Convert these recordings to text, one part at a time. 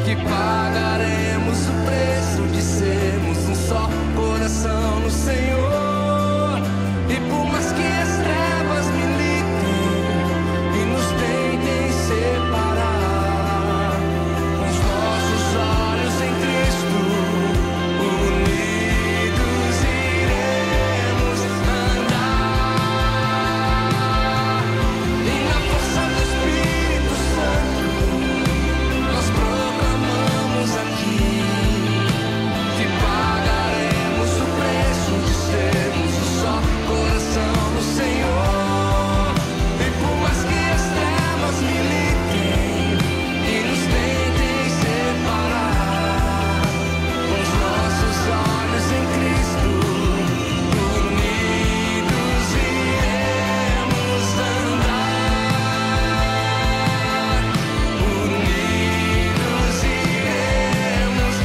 que pagaremos o preço de sermos um só coração no Senhor. E por mais que as trevas militem e nos tentem separar, com os nossos olhos em Cristo unidos iremos andar. E na força do Espírito Santo nós proclamamos aqui que pagaremos o preço de sermos um só coração no Senhor. E por mais que as trevas militem e nos tentem separar, com os nossos olhos em Cristo unidos iremos andar. Unidos iremos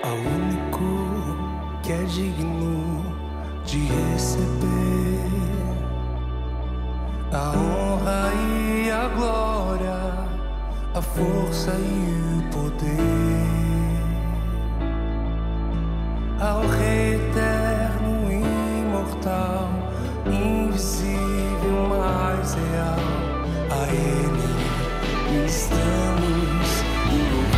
ao único que é digno de receber a honra e a glória, a força e o poder, ao Rei eterno, imortal, invisível, mas real, a Ele estamos em louvor.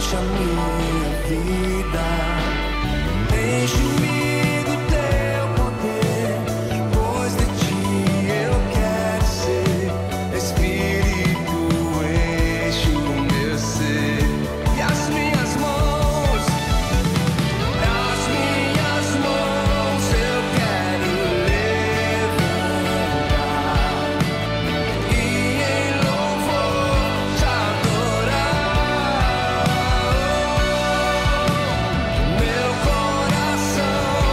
encha minha vida. Enche-me do teu poder, pois de ti eu quero ser. Espírito, enche o meu ser. E as minhas mãos eu quero levantar e em louvor te adorar. Meu coração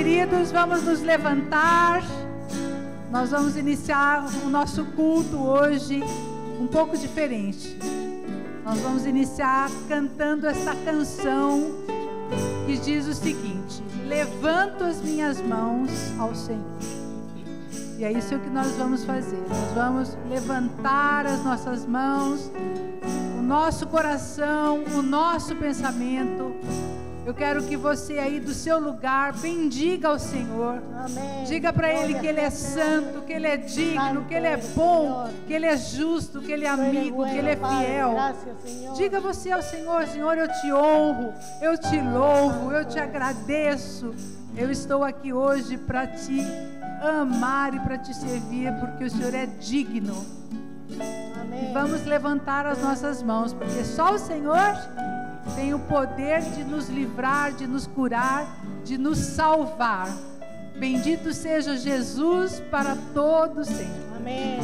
queridos, vamos nos levantar. Nós vamos iniciar o nosso culto hoje um pouco diferente. Nós vamos iniciar cantando esta canção que diz o seguinte: levanto as minhas mãos ao Senhor. E é isso que nós vamos fazer. Nós vamos levantar as nossas mãos, o nosso coração, o nosso pensamento. Eu quero que você aí do seu lugar bendiga ao Senhor. Amém. Diga para Ele que Ele é santo, que Ele é digno, que Ele é bom, que Ele é justo, que Ele é amigo, que Ele é fiel. Diga você ao Senhor: Senhor, eu te honro, eu te louvo, eu te agradeço. Eu estou aqui hoje para te amar e para te servir, porque o Senhor é digno. Amém. E vamos levantar as nossas mãos, porque só o Senhor tem o poder de nos livrar, de nos curar, de nos salvar. Bendito seja Jesus para todos sempre. Amém.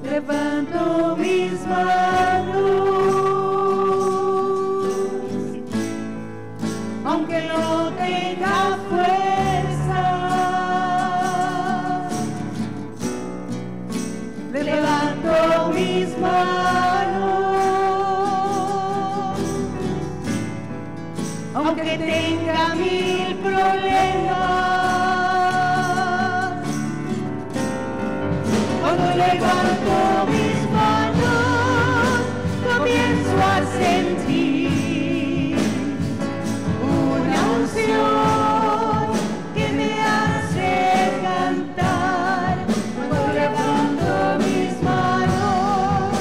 Levanto mis manos, aunque no tenga fuerza. Levanto mis manos, aunque tenga mil problemas. Cuando levanto mis manos, comienzo a sentir una unción que me hace cantar. Cuando levanto mis manos,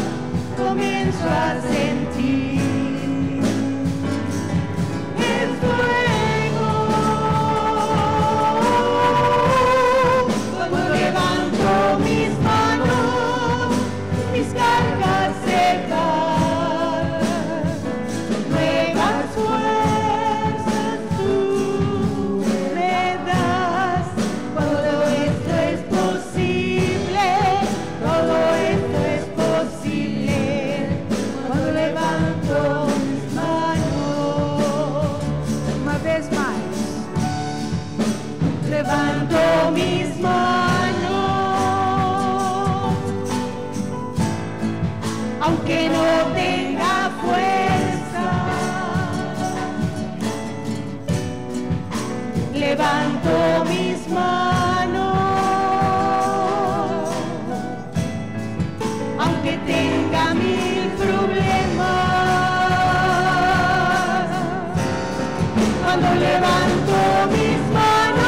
comienzo a sentir el fuego. Cuando levanto mis manos, mis cargas se caen. Nuevas fuerzas tú me das. Todo esto es posible, todo esto es posible. Cuando levanto mis manos. Uma vez mais. Levanto mis manos, aunque no tenga fuerza. Levanto mis manos, aunque tenga mil problemas. Cuando levanto mis manos,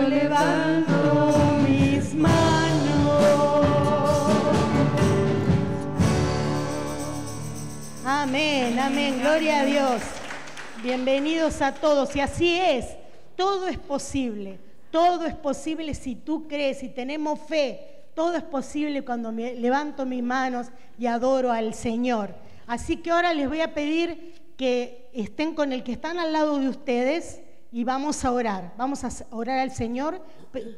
levanto mis manos. Amén, amén, gloria a Dios. Bienvenidos a todos. Y así es, todo es posible si tú crees, si tenemos fe. Todo es posible cuando me levanto mis manos y adoro al Señor. Así que ahora les voy a pedir que estén con el que están al lado de ustedes y vamos a orar. Vamos a orar al Señor,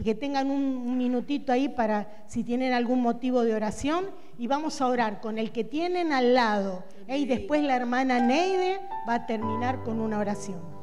que tengan un minutito ahí para si tienen algún motivo de oración. Y vamos a orar con el que tienen al lado. Y después la hermana Neide va a terminar con una oración.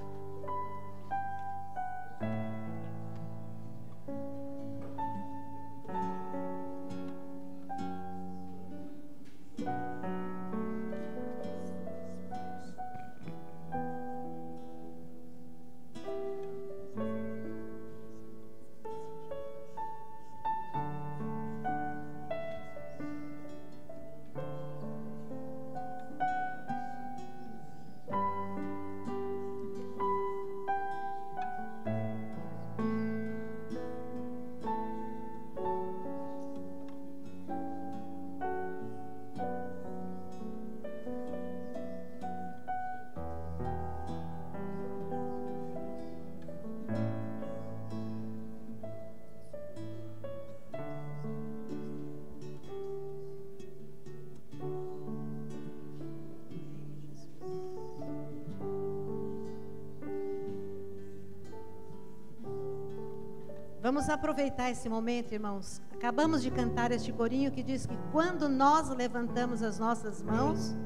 Vamos aproveitar esse momento, irmãos. Acabamos de cantar este corinho que diz que quando nós levantamos as nossas mãos,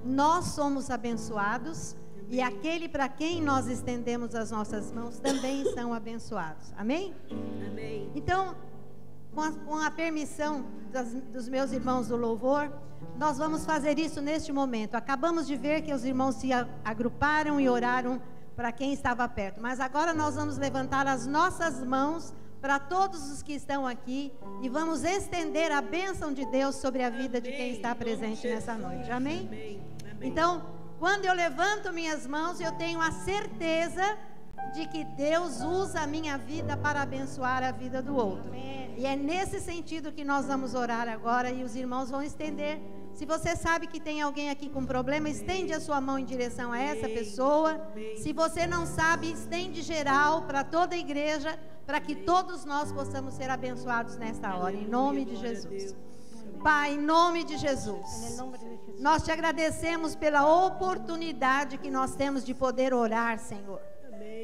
nós somos abençoados e aquele para quem nós estendemos as nossas mãos também são abençoados. Amém? Amém. Então, com a permissão dos meus irmãos do louvor, nós vamos fazer isso neste momento. Acabamos de ver que os irmãos se agruparam e oraram para quem estava perto, mas agora nós vamos levantar as nossas mãos para todos os que estão aqui e vamos estender a bênção de Deus sobre a vida de quem está presente nessa noite. Amém? Então, quando eu levanto minhas mãos, eu tenho a certeza de que Deus usa a minha vida para abençoar a vida do outro. E é nesse sentido que nós vamos orar agora e os irmãos vão estender. Se você sabe que tem alguém aqui com problema, estende a sua mão em direção a essa pessoa. Se você não sabe, estende geral para toda a igreja, para que todos nós possamos ser abençoados nesta hora, em nome de Jesus. Pai, em nome de Jesus, nós te agradecemos pela oportunidade que nós temos de poder orar, Senhor.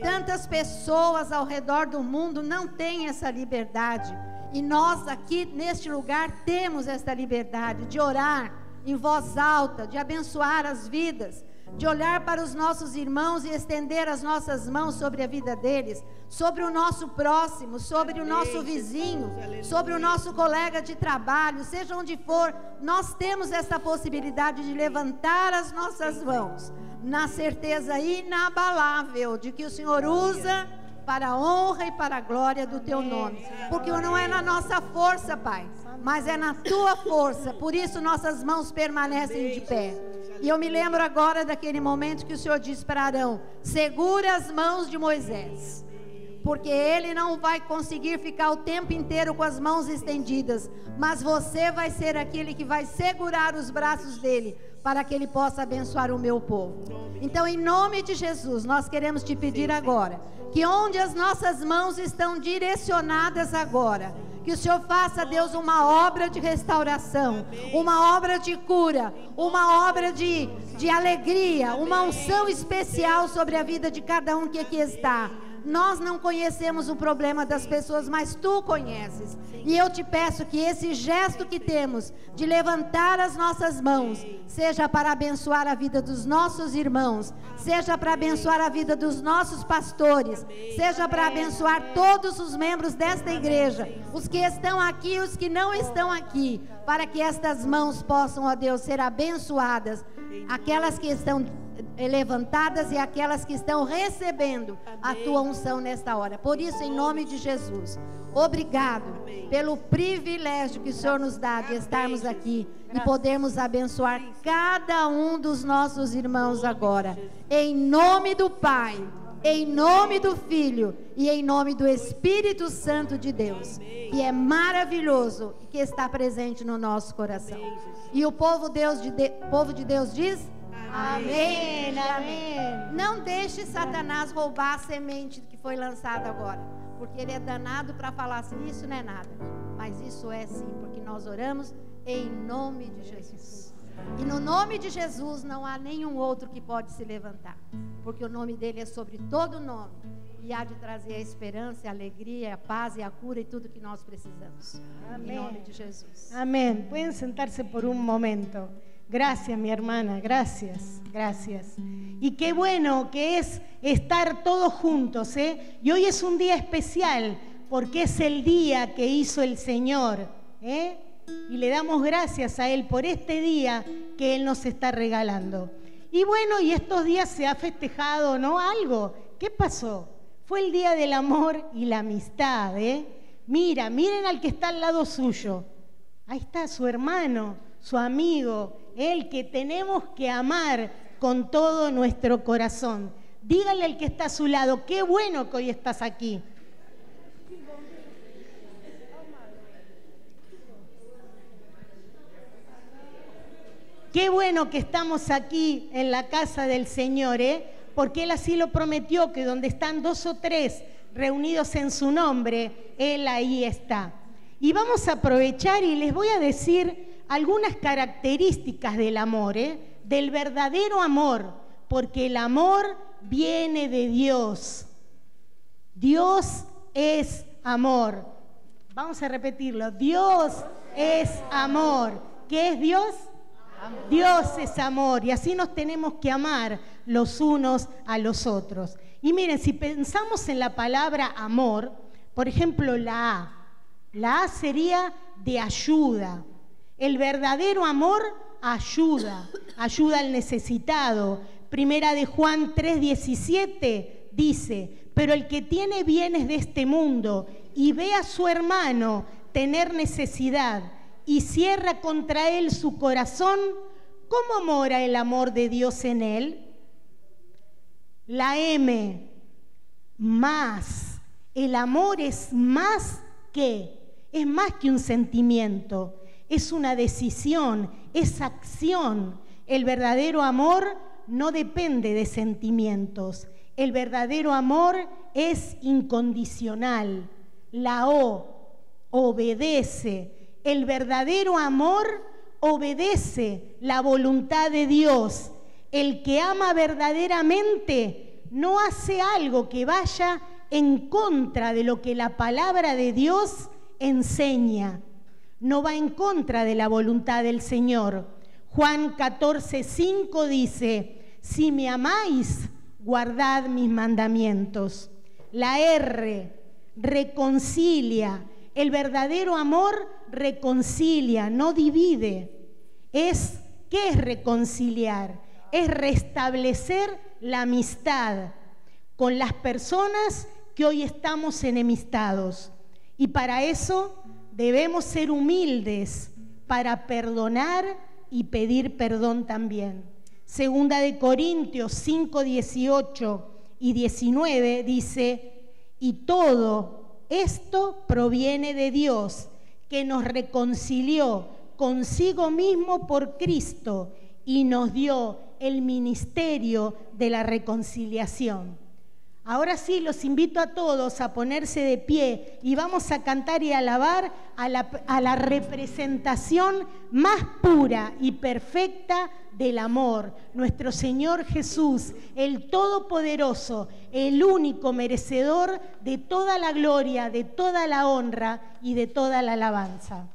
Tantas pessoas ao redor do mundo não têm essa liberdade. E nós aqui neste lugar temos esta liberdade de orar em voz alta, de abençoar as vidas, de olhar para os nossos irmãos e estender as nossas mãos sobre a vida deles, sobre o nosso próximo, sobre o nosso vizinho, sobre o nosso colega de trabalho, seja onde for, nós temos essa possibilidade de levantar as nossas mãos, na certeza inabalável de que o Senhor usa para a honra e para a glória do teu nome, porque não é na nossa força, Pai, mas é na tua força. Por isso nossas mãos permanecem de pé. E eu me lembro agora daquele momento que o Senhor disse para Arão: segura as mãos de Moisés, porque ele não vai conseguir ficar o tempo inteiro com as mãos estendidas, mas você vai ser aquele que vai segurar os braços dele, para que ele possa abençoar o meu povo. Então, em nome de Jesus, nós queremos te pedir agora, que onde as nossas mãos estão direcionadas agora, que o Senhor faça, Deus, uma obra de restauração, uma obra de cura, uma obra de alegria, uma unção especial sobre a vida de cada um que aqui está. Nós não conhecemos o problema das pessoas, mas tu conheces. E eu te peço que esse gesto que temos de levantar as nossas mãos seja para abençoar a vida dos nossos irmãos, seja para abençoar a vida dos nossos pastores, seja para abençoar todos os membros desta igreja, os que estão aqui e os que não estão aqui, para que estas mãos possam, ó Deus, ser abençoadas, aquelas que estão levantadas e aquelas que estão recebendo a tua unção nesta hora. Por isso, em nome de Jesus, obrigado pelo privilégio que o Senhor nos dá de estarmos aqui e podermos abençoar cada um dos nossos irmãos agora, em nome do Pai, em nome do Filho e em nome do Espírito Santo de Deus, que é maravilhoso e que está presente no nosso coração. E o povo de Deus diz: amém. Amém. Não deixe Satanás roubar a semente que foi lançada agora, porque ele é danado para falar assim: isso não é nada. Mas isso é sim, porque nós oramos em nome de Jesus. E no nome de Jesus não há nenhum outro que pode se levantar, porque o nome dele é sobre todo nome e há de trazer a esperança, a alegria, a paz e a cura e tudo que nós precisamos. Amén. Em nome de Jesus. Amén. Pueden sentarse por un momento. Gracias, mi hermana, gracias, gracias. Y qué bueno que es estar todos juntos, ¿eh? Y hoy es un día especial porque es el día que hizo el Señor, ¿eh? Y le damos gracias a Él por este día que Él nos está regalando. Y bueno, y estos días se ha festejado, ¿no? Algo. ¿Qué pasó? Fue el día del amor y la amistad, ¿eh? Miren al que está al lado suyo. Ahí está su hermano, su amigo, el que tenemos que amar con todo nuestro corazón. Dígale al que está a su lado: qué bueno que hoy estás aquí. Qué bueno que estamos aquí en la casa del Señor, ¿eh? Porque Él así lo prometió, que donde están 2 o 3 reunidos en su nombre, Él ahí está. Y vamos a aprovechar y les voy a decir algunas características del amor, ¿eh? Del verdadero amor, porque el amor viene de Dios. Dios es amor. Vamos a repetirlo: Dios es amor. ¿Qué es Dios? Amor. Dios es amor, y así nos tenemos que amar los unos a los otros. Y miren, si pensamos en la palabra amor, por ejemplo, la A sería de ayuda. El verdadero amor ayuda al necesitado. Primera de Juan 3:17 dice: pero el que tiene bienes de este mundo y ve a su hermano tener necesidad y cierra contra él su corazón, ¿cómo mora el amor de Dios en él? La M, más. El amor es más que un sentimiento, es una decisión, es acción. El verdadero amor no depende de sentimientos. El verdadero amor es incondicional. La O, obedece. El verdadero amor obedece la voluntad de Dios. El que ama verdaderamente no hace algo que vaya en contra de lo que la palabra de Dios enseña. No va en contra de la voluntad del Señor. Juan 14:5 dice: si me amáis, guardad mis mandamientos. La R, reconcilia. El verdadero amor reconcilia, no divide. ¿Qué es reconciliar? Es restablecer la amistad con las personas que hoy estamos enemistados. Y para eso debemos ser humildes para perdonar y pedir perdón también. Segunda de Corintios 5:18 y 19 dice: y todo esto proviene de Dios, que nos reconcilió consigo mismo por Cristo y nos dio el ministerio de la reconciliación. Ahora sí, los invito a todos a ponerse de pie y vamos a cantar y alabar a la representación más pura y perfecta del amor, nuestro Señor Jesús, el Todopoderoso, el único merecedor de toda la gloria, de toda la honra y de toda la alabanza.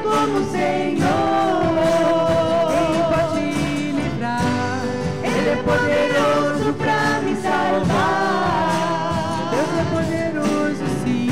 Como Senhor, Ele pode livrar, Ele é poderoso para me salvar. Deus é poderoso, sim.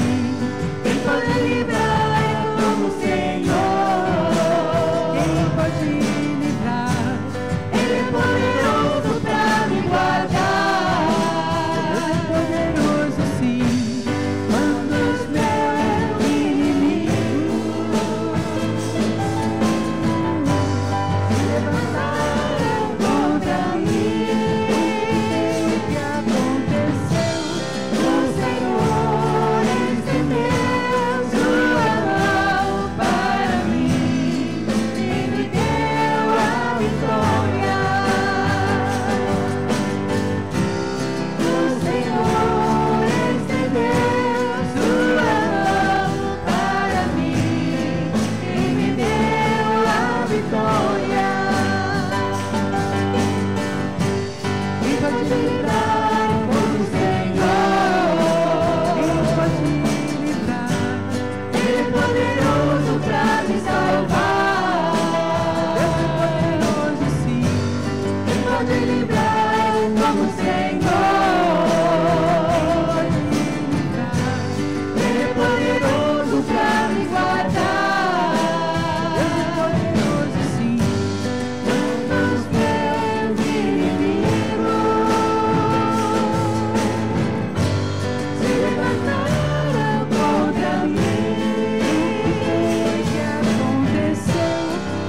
poderoso pra me salvar. Deus é poderoso, sim. Quem pode livrar como o Senhor? Ele é poderoso pra me guardar. Deus é poderoso, sim. Dos meus inimigos se levantaram contra mim. O que aconteceu?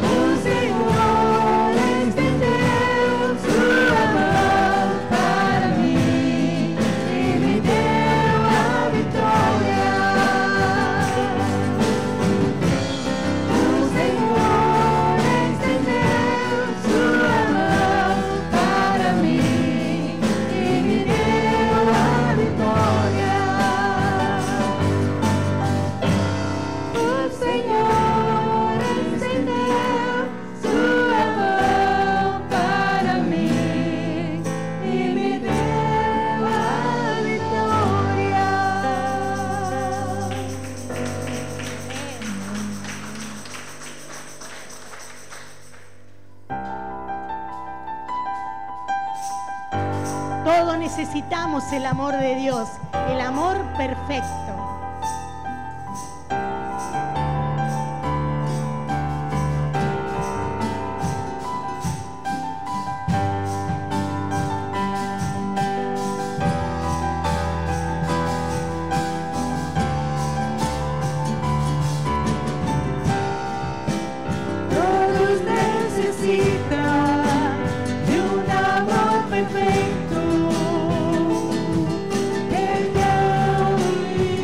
O Senhor estendeu sua mão para mim e me deu a vitória. O Senhor estendeu sua mão para mim e me deu a vitória. O Senhor estendeu sua mão para mim e me deu a vitória. Todos necesitamos el amor de Dios, el amor perfecto. Todos necessitam de amor perfeito. Perdão e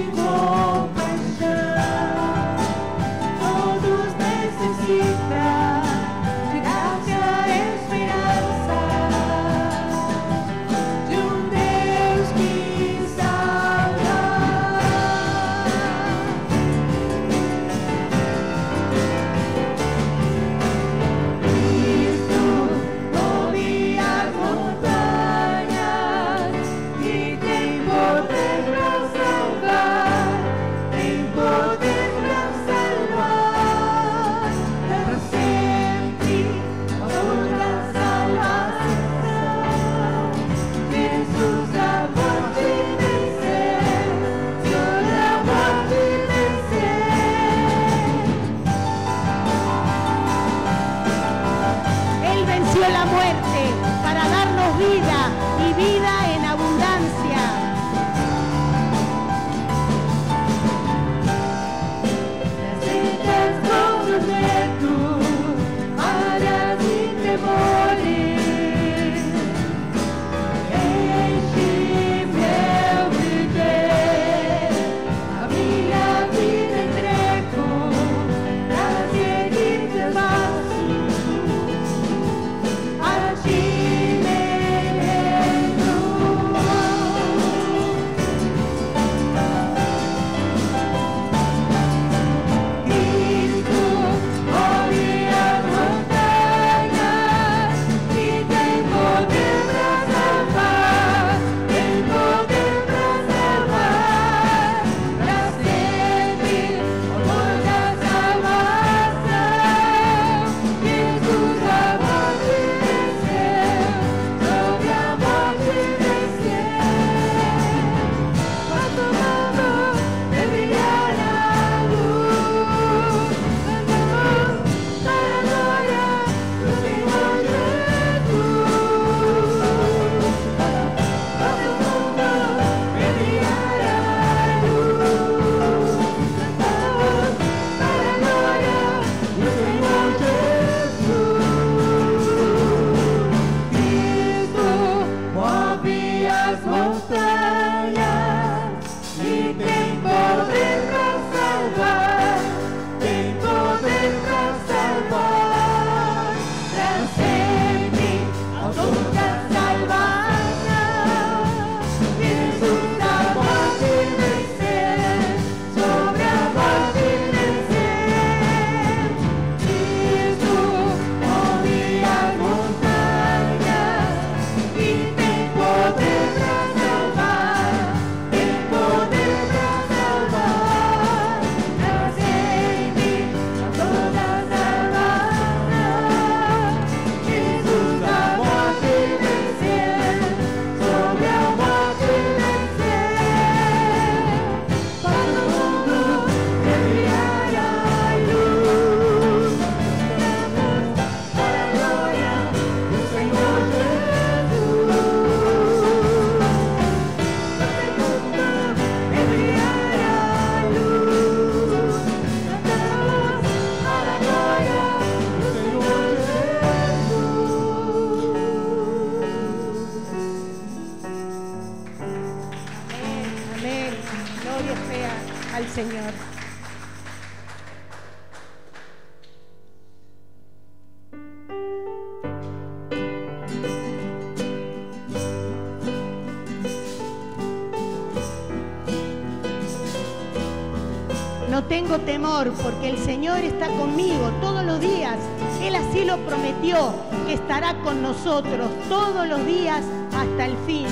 no tengo temor, porque el Señor está conmigo todos los días. Él así lo prometió, que estará con nosotros todos los días hasta el fin.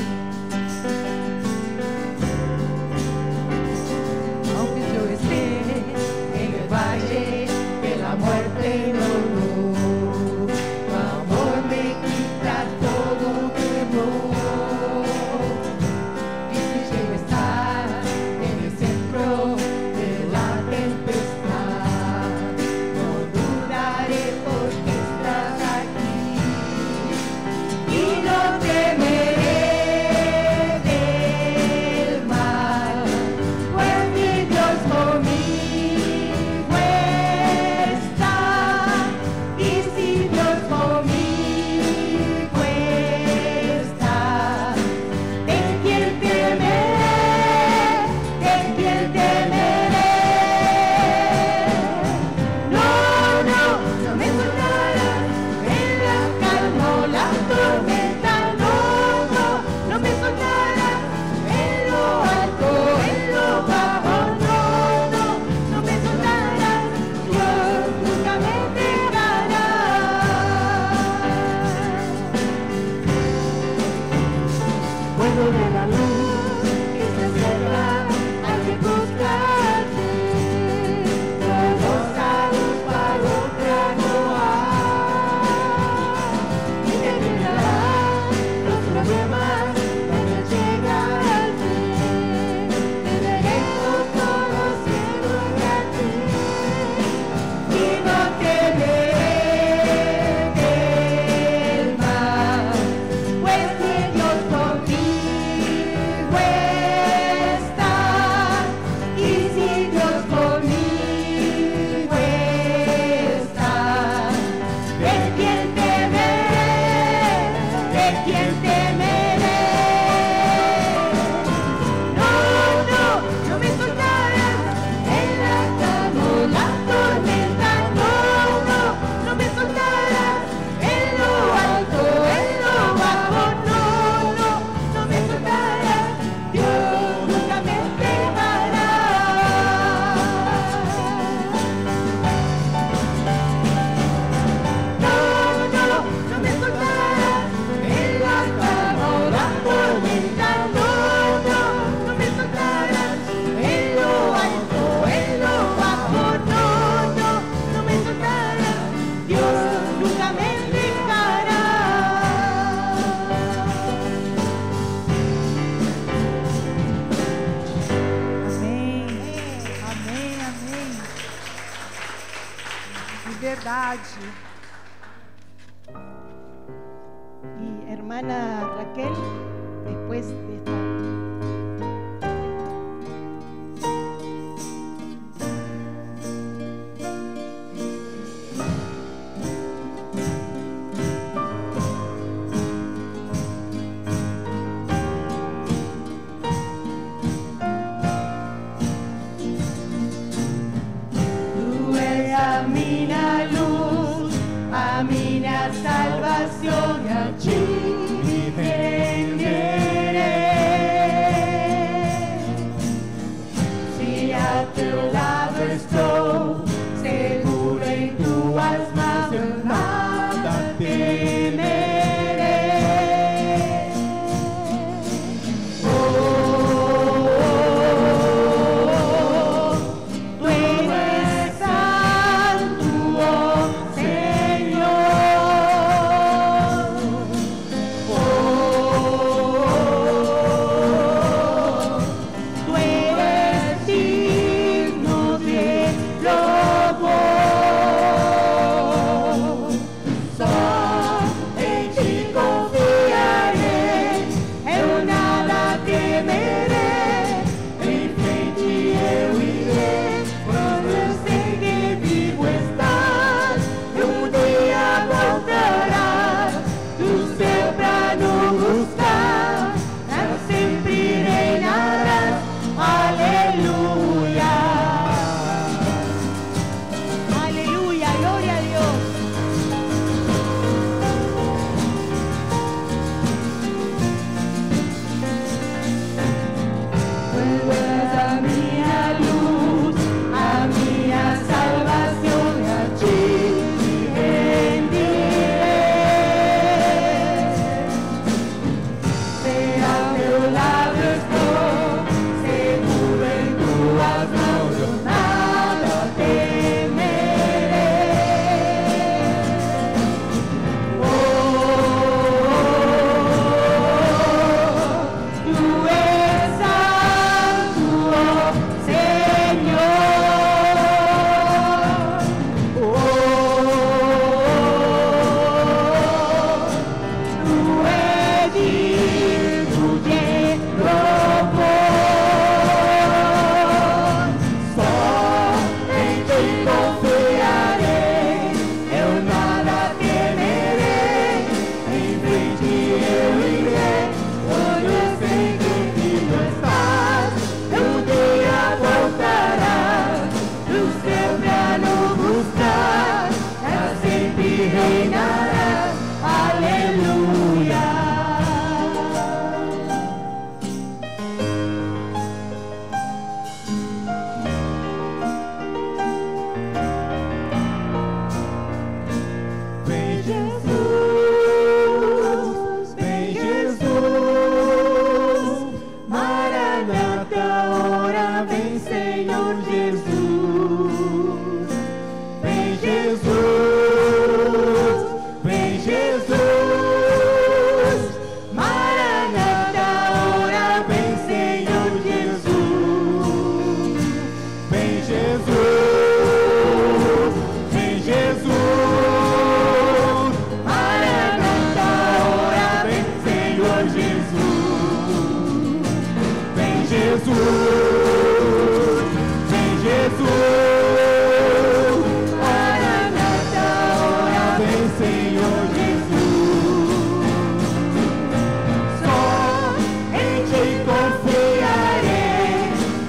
Aunque yo esté en el valle de la muerte, no, tu amor me quita todo temor. Y si llego a estar en el centro de la tempestad, no dudaré porque estás aquí. Y no temeré del mal, pues mi Dios conmigo está. Y si Dios conmigo está, ¿de quién temeré? ¿De quién temeré? No, no, no me soltarás en la calma o la tormenta. No, no, no me soltarás en lo alto, en lo bajo. No, no, no me soltarás. Dios nunca me dejará. Puedo ver la luz que se acerca, hay que buscarte. Todos lados para otra no hay. Y terminarán los problemas cuando llegar al fin. Te veremos todos siempre a ti. Y no temeré del mal, pues mi Dios conmigo está. Y si Dios conmigo está, ¿de quién temeré? ¿De quién temeré? No, no, no me soltarás en la calma o la tormenta. No, no, no me soltarás en lo alto, en lo bajo. No, no, no me soltarás. Dios nunca me dejará. No, no, no me soltarás en la calma o la tormenta. No, no, no me soltarás en lo alto, en lo bajo. No, no, no me soltarás. Dios nunca me dejará. Amém. Amém, amém. De verdade. Y hermana Raquel, después de esta... Tú eres a mina luz, a mina salvación, y allí defenderé. Si a tu lado estoy, seguro en tu alma, nada temeré. Tú eres santo, Jesus, vem Jesus, Maranata, ora vem Senhor Jesus, vem Jesus, vem Jesus, Maranata, ora vem Senhor Jesus, só em ti confiarei,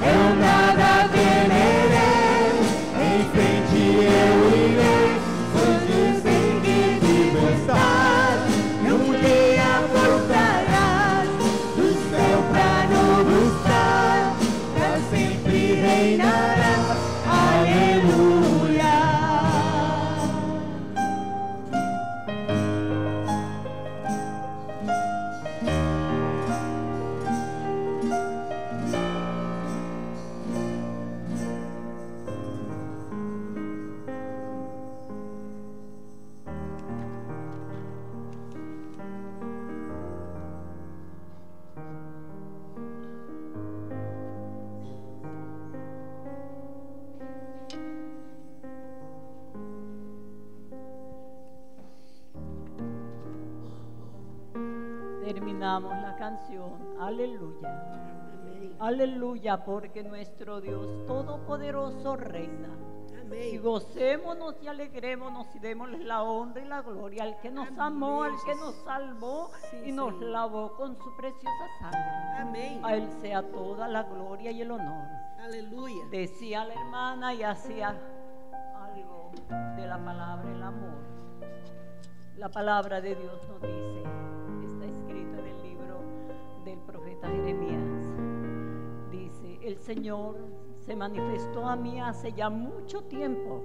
eu nada temerei, em frente eu irei, pois dizem que vivo estás, e um dia voltarás do céu pra nos buscar, pra sempre reinarás, aleluia. Terminamos la canción, aleluya, aleluya, porque nuestro Dios Todopoderoso reina. Y gocémonos y alegrémonos y démosle la honra y la gloria al que nos amó, al que nos salvó y nos lavó con su preciosa sangre. Amén. A Él sea toda la gloria y el honor. Aleluya. Decía la hermana y hacía algo de la palabra el amor. La palabra de Dios nos dice, está escrito en el libro del profeta Jeremías, dice, el Señor se manifestó a mí hace ya mucho tiempo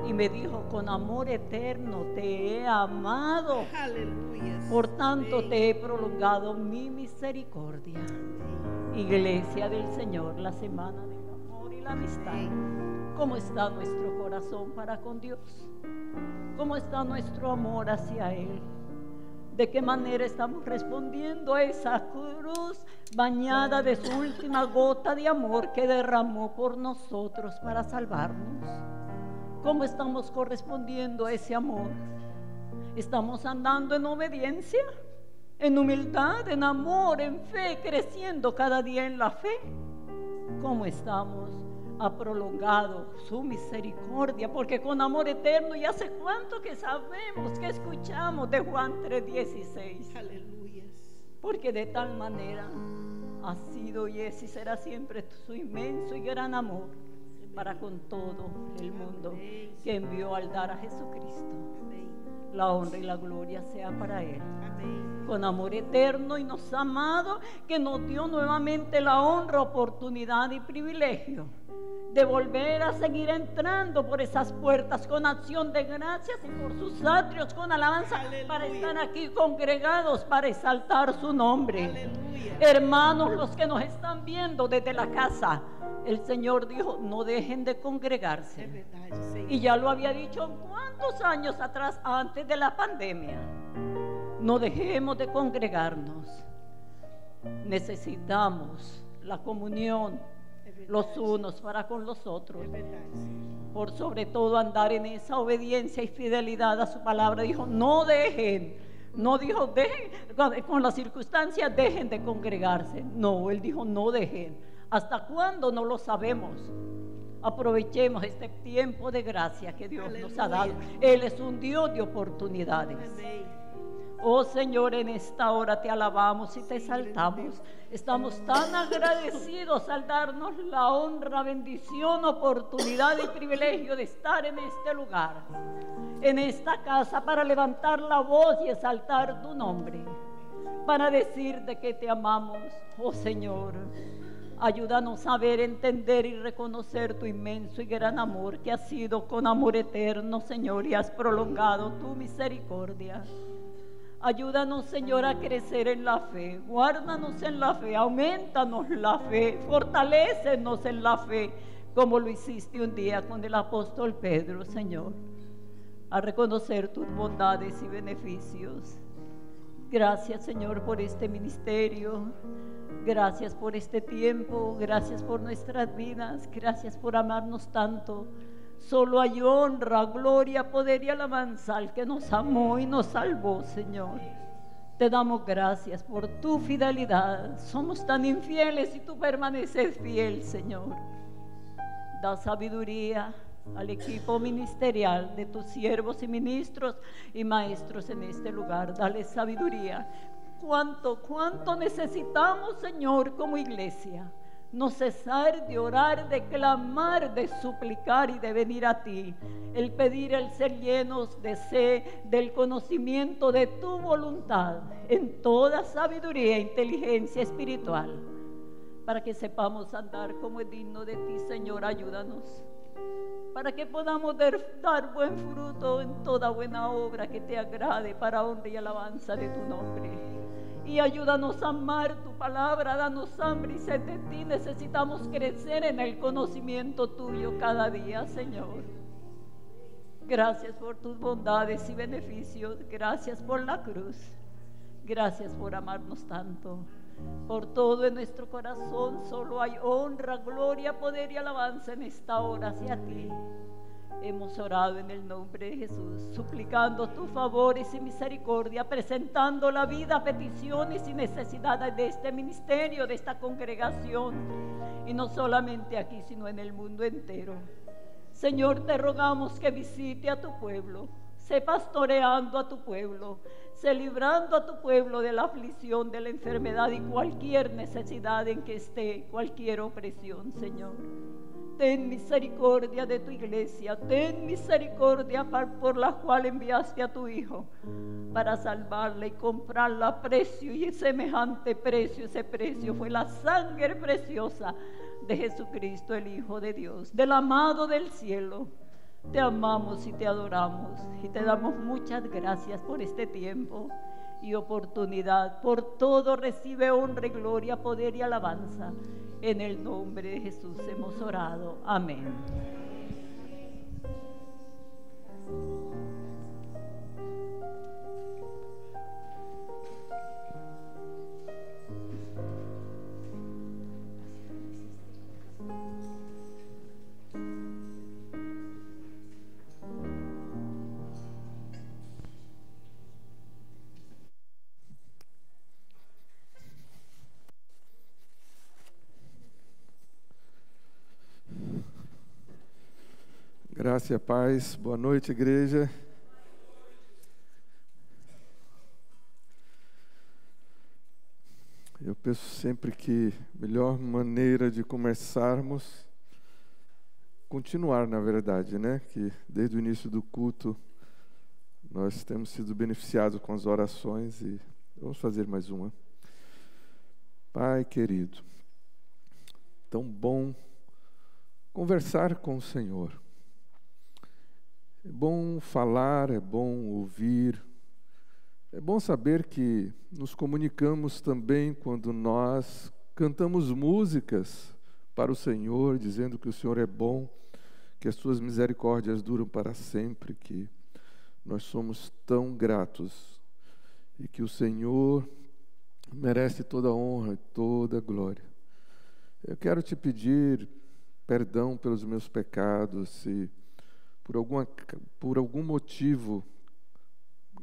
y me dijo, con amor eterno te he amado, Aleluya. por tanto te he prolongado mi misericordia. Iglesia del Señor, la semana del amor y la amistad. ¿Cómo está nuestro corazón para con Dios? ¿Cómo está nuestro amor hacia Él? ¿De qué manera estamos respondiendo a esa cruz bañada de su última gota de amor que derramó por nosotros para salvarnos? ¿Cómo estamos correspondiendo a ese amor? ¿Estamos andando en obediencia, en humildad, en amor, en fe, creciendo cada día en la fe? ¿Cómo estamos? Ha prolongado su misericordia, porque con amor eterno, y hace cuánto que sabemos, que escuchamos de Juan 3:16. Aleluya. Porque de tal manera ha sido y es y será siempre su inmenso y gran amor para con todo el mundo, que envió al dar a Jesucristo. La honra y la gloria sea para Él. Con amor eterno y nos ha amado, que nos dio nuevamente la honra, oportunidad y privilegio de volver a seguir entrando por esas puertas con acción de gracias y por sus atrios con alabanza. Aleluya. Para estar aquí congregados para exaltar su nombre. Aleluya. Hermanos, los que nos están viendo desde la casa, el Señor dijo, no dejen de congregarse. Es verdad, sí. Y ya lo había dicho cuántos años atrás, antes de la pandemia. No dejemos de congregarnos. Necesitamos la comunión los unos para con los otros, por sobre todo andar en esa obediencia y fidelidad a su palabra. Dijo, no dejen, no dijo dejen, con las circunstancias dejen de congregarse, no, Él dijo no dejen. ¿Hasta cuándo? No lo sabemos. Aprovechemos este tiempo de gracia que Dios nos ha dado. Él es un Dios de oportunidades. Oh Señor, en esta hora te alabamos y te exaltamos. Estamos tan agradecidos al darnos la honra, bendición, oportunidad y privilegio de estar en este lugar, en esta casa, para levantar la voz y exaltar tu nombre, para decirte que te amamos. Oh Señor, ayúdanos a ver, entender y reconocer tu inmenso y gran amor, que ha sido con amor eterno, Señor, y has prolongado tu misericordia. Ayúdanos, Señor, a crecer en la fe. Guárdanos en la fe, aumentanos la fe, fortalécenos en la fe, como lo hiciste un día con el apóstol Pedro, Señor, a reconocer tus bondades y beneficios. Gracias, Señor, por este ministerio. Gracias por este tiempo, gracias por nuestras vidas, gracias por amarnos tanto. Solo hay honra, gloria, poder y alabanza al que nos amó y nos salvó, Señor. Te damos gracias por tu fidelidad. Somos tan infieles y tú permaneces fiel, Señor. Da sabiduría al equipo ministerial de tus siervos y ministros y maestros en este lugar. Dale sabiduría. ¿Cuánto necesitamos, Señor, como iglesia? No cesar de orar, de clamar, de suplicar y de venir a ti. El pedir, el ser llenos de sed, del conocimiento de tu voluntad, en toda sabiduría e inteligencia espiritual, para que sepamos andar como es digno de ti, Señor. Ayúdanos, para que podamos dar buen fruto en toda buena obra que te agrade, para honra y alabanza de tu nombre. Y ayúdanos a amar tu palabra, danos hambre y sed de ti. Necesitamos crecer en el conocimiento tuyo cada día, Señor. Gracias por tus bondades y beneficios. Gracias por la cruz. Gracias por amarnos tanto. Por todo en nuestro corazón solo hay honra, gloria, poder y alabanza en esta hora hacia ti. Hemos orado en el nombre de Jesús, suplicando tus favores y misericordia, presentando la vida, peticiones y necesidades de este ministerio, de esta congregación, y no solamente aquí, sino en el mundo entero. Señor, te rogamos que visite a tu pueblo, sé pastoreando a tu pueblo, sé librando a tu pueblo de la aflicción, de la enfermedad y cualquier necesidad en que esté, cualquier opresión, Señor. Ten misericordia de tu iglesia, ten misericordia por la cual enviaste a tu Hijo para salvarla y comprarla a precio, y semejante precio, ese precio fue la sangre preciosa de Jesucristo, el Hijo de Dios, del amado del cielo. Te amamos y te adoramos y te damos muchas gracias por este tiempo y oportunidad. Por todo recibe honra y gloria, poder y alabanza. En el nombre de Jesús hemos orado. Amén. Graça e a paz. Boa noite, igreja. Eu penso sempre que a melhor maneira de começarmos, continuar, na verdade, né? Que desde o início do culto nós temos sido beneficiados com as orações e vamos fazer mais uma. Pai querido, tão bom conversar com o Senhor. É bom falar, é bom ouvir, é bom saber que nos comunicamos também quando nós cantamos músicas para o Senhor, dizendo que o Senhor é bom, que as suas misericórdias duram para sempre, que nós somos tão gratos e que o Senhor merece toda a honra e toda a glória. Eu quero te pedir perdão pelos meus pecados, se por algum motivo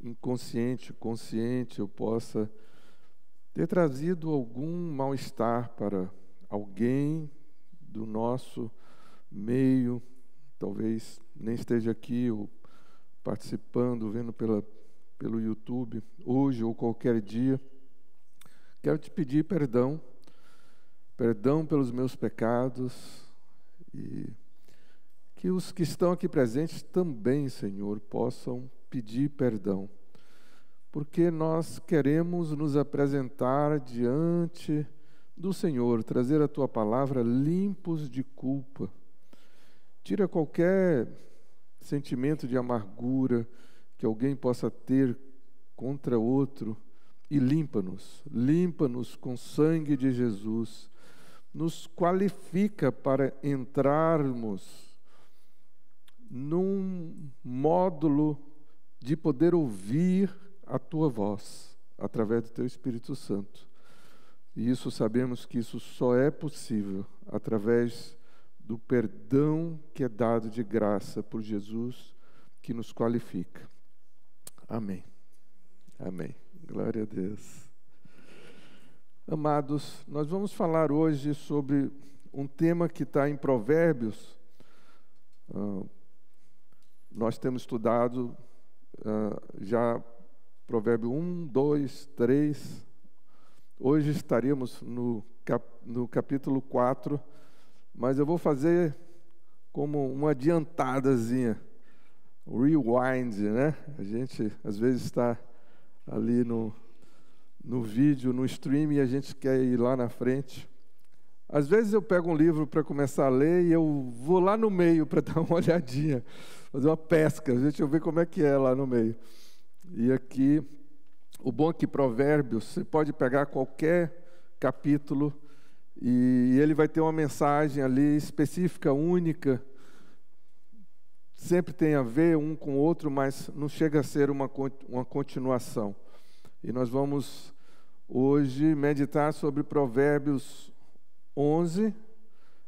inconsciente, consciente, eu possa ter trazido algum mal-estar para alguém do nosso meio, talvez nem esteja aqui ou participando, vendo pelo YouTube, hoje ou qualquer dia. Quero te pedir perdão pelos meus pecados, e que os que estão aqui presentes também, Senhor, possam pedir perdão, porque nós queremos nos apresentar diante do Senhor, trazer a Tua palavra limpos de culpa. Tira qualquer sentimento de amargura que alguém possa ter contra outro e limpa-nos com o sangue de Jesus. Nos qualifica para entrarmos num módulo de poder ouvir a Tua voz, através do Teu Espírito Santo. E isso sabemos que isso só é possível através do perdão que é dado de graça por Jesus, que nos qualifica. Amém. Amém. Glória a Deus. Amados, nós vamos falar hoje sobre um tema que está em Provérbios. Nós temos estudado já Provérbio 1, 2, 3. Hoje estaríamos no capítulo 4, mas eu vou fazer como uma adiantadazinha, rewind, né? A gente às vezes está ali no vídeo, no stream, e a gente quer ir lá na frente. Às vezes eu pego um livro para começar a ler e eu vou lá no meio para dar uma olhadinha, fazer uma pesca, deixa eu ver como é que é lá no meio. E aqui, o bom é que Provérbios, você pode pegar qualquer capítulo e ele vai ter uma mensagem ali específica, única. Sempre tem a ver um com o outro, mas não chega a ser uma continuação. E nós vamos hoje meditar sobre Provérbios 11,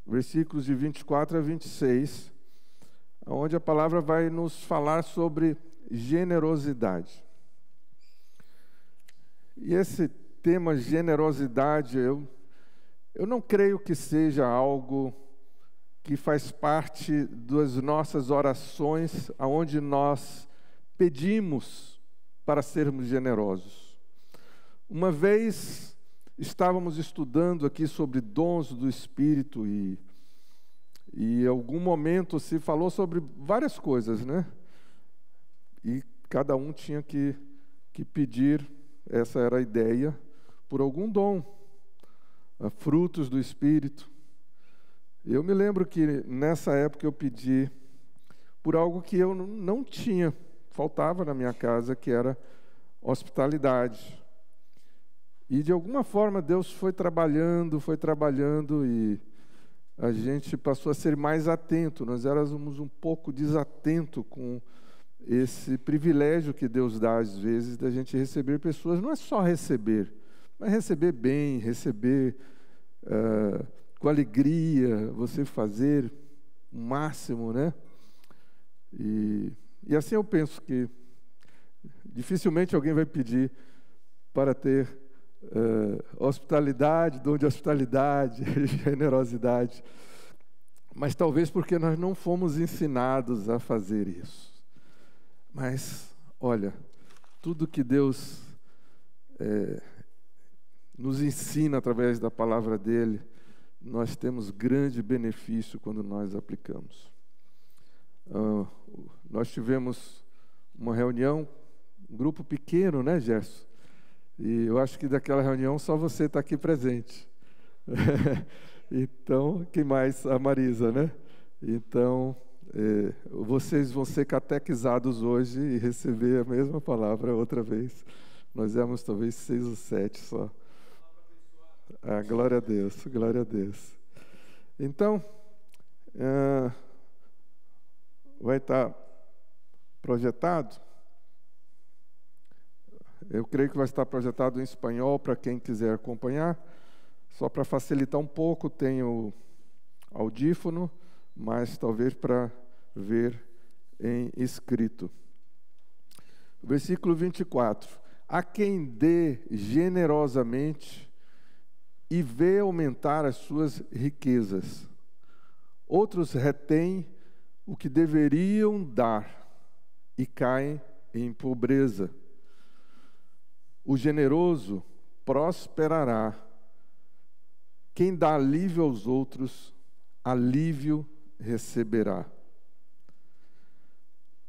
versículos de 24 a 26, onde a palavra vai nos falar sobre generosidade. E esse tema generosidade, eu não creio que seja algo que faz parte das nossas orações, aonde nós pedimos para sermos generosos. Uma vez estávamos estudando aqui sobre dons do Espírito e em algum momento se falou sobre várias coisas, né? E cada um tinha que pedir, essa era a ideia, por algum dom, frutos do Espírito. Eu me lembro que nessa época eu pedi por algo que eu não tinha, faltava na minha casa, que era hospitalidade. E de alguma forma Deus foi trabalhando e a gente passou a ser mais atento. Nós éramos um pouco desatento com esse privilégio que Deus dá às vezes da gente receber pessoas. Não é só receber, mas receber bem, receber com alegria, você fazer o máximo, né? E assim eu penso que dificilmente alguém vai pedir para ter hospitalidade, dom de hospitalidade, generosidade, mas talvez porque nós não fomos ensinados a fazer isso. Mas, olha, tudo que Deus nos ensina através da palavra dEle, nós temos grande benefício quando nós aplicamos. Nós tivemos uma reunião, um grupo pequeno, né, Gerson? E eu acho que daquela reunião só você está aqui presente. Então, quem mais? A Marisa, né? Então, vocês vão ser catequizados hoje e receber a mesma palavra outra vez. Nós éramos talvez 6 ou 7 só. Glória a Deus, glória a Deus. Então, vai estar projetado. Eu creio que vai estar projetado em espanhol para quem quiser acompanhar. Só para facilitar um pouco, tem o audífono, mas talvez para ver em escrito. Versículo 24. A quem dê generosamente e vê aumentar as suas riquezas. Outros retêm o que deveriam dar e caem em pobreza. O generoso prosperará. Quem dá alívio aos outros, alívio receberá.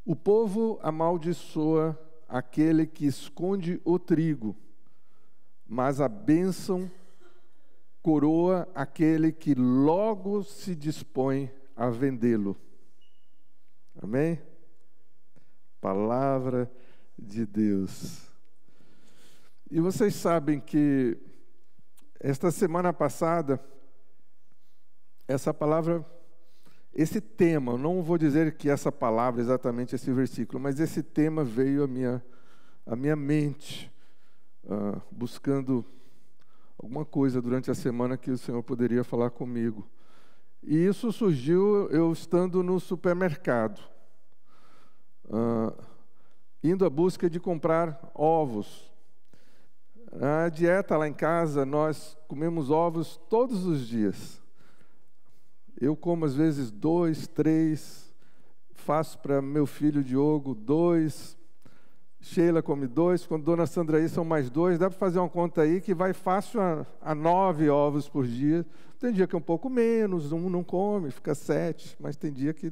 O povo amaldiçoa aquele que esconde o trigo, mas a bênção coroa aquele que logo se dispõe a vendê-lo. Amém? Palavra de Deus. E vocês sabem que esta semana passada, essa palavra, esse tema, eu não vou dizer que essa palavra, exatamente esse versículo, mas esse tema veio à minha mente, buscando alguma coisa durante a semana que o Senhor poderia falar comigo. E isso surgiu eu estando no supermercado, indo à busca de comprar ovos. A dieta lá em casa, nós comemos ovos todos os dias. Eu como às vezes 2, 3, faço para meu filho Diogo 2, Sheila come 2, quando Dona Sandra aí são mais 2, dá para fazer uma conta aí que vai fácil a 9 ovos por dia. Tem dia que é um pouco menos, um não come, fica 7, mas tem dia que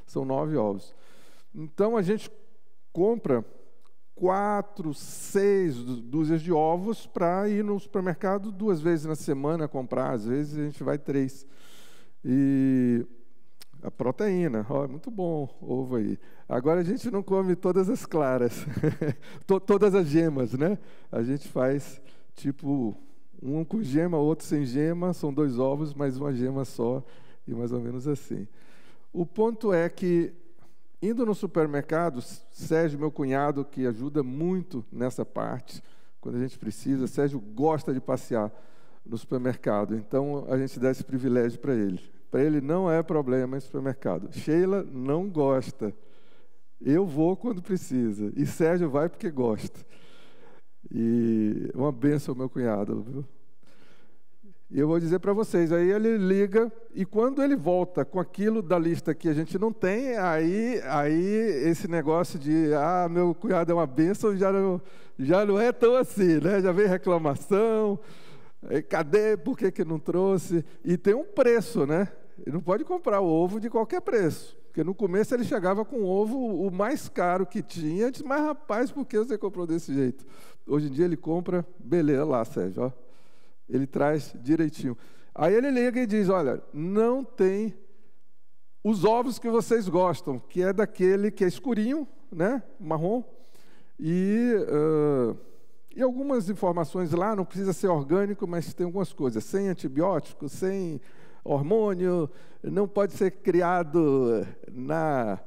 são 9 ovos. Então a gente compra 4, 6 dúzias de ovos para ir no supermercado 2 vezes na semana comprar, às vezes a gente vai 3. E a proteína, muito bom ovo aí. Agora a gente não come todas as claras, todas as gemas, né? A gente faz tipo um com gema, outro sem gema, são 2 ovos, mais uma gema só, e mais ou menos assim. O ponto é que, indo no supermercado, Sérgio, meu cunhado, que ajuda muito nessa parte, quando a gente precisa, Sérgio gosta de passear no supermercado, então a gente dá esse privilégio para ele. Para ele não é problema em supermercado. Sheila não gosta. Eu vou quando precisa. E Sérgio vai porque gosta. E uma bênção ao meu cunhado, viu? E eu vou dizer para vocês, aí ele liga, e quando ele volta com aquilo da lista que a gente não tem, aí esse negócio de, meu cunhado é uma bênção, já não é tão assim, né? Já vem reclamação, cadê, por que não trouxe? E tem um preço, né? Ele não pode comprar o ovo de qualquer preço, porque no começo ele chegava com o ovo o mais caro que tinha, eu disse, mas rapaz, por que você comprou desse jeito? Hoje em dia ele compra, beleza, lá Sérgio, ó. Ele traz direitinho. Aí ele liga e diz, olha, não tem os ovos que vocês gostam, que é daquele que é escurinho, né, marrom, e algumas informações lá, não precisa ser orgânico, mas tem algumas coisas, sem antibiótico, sem hormônio, não pode ser criado na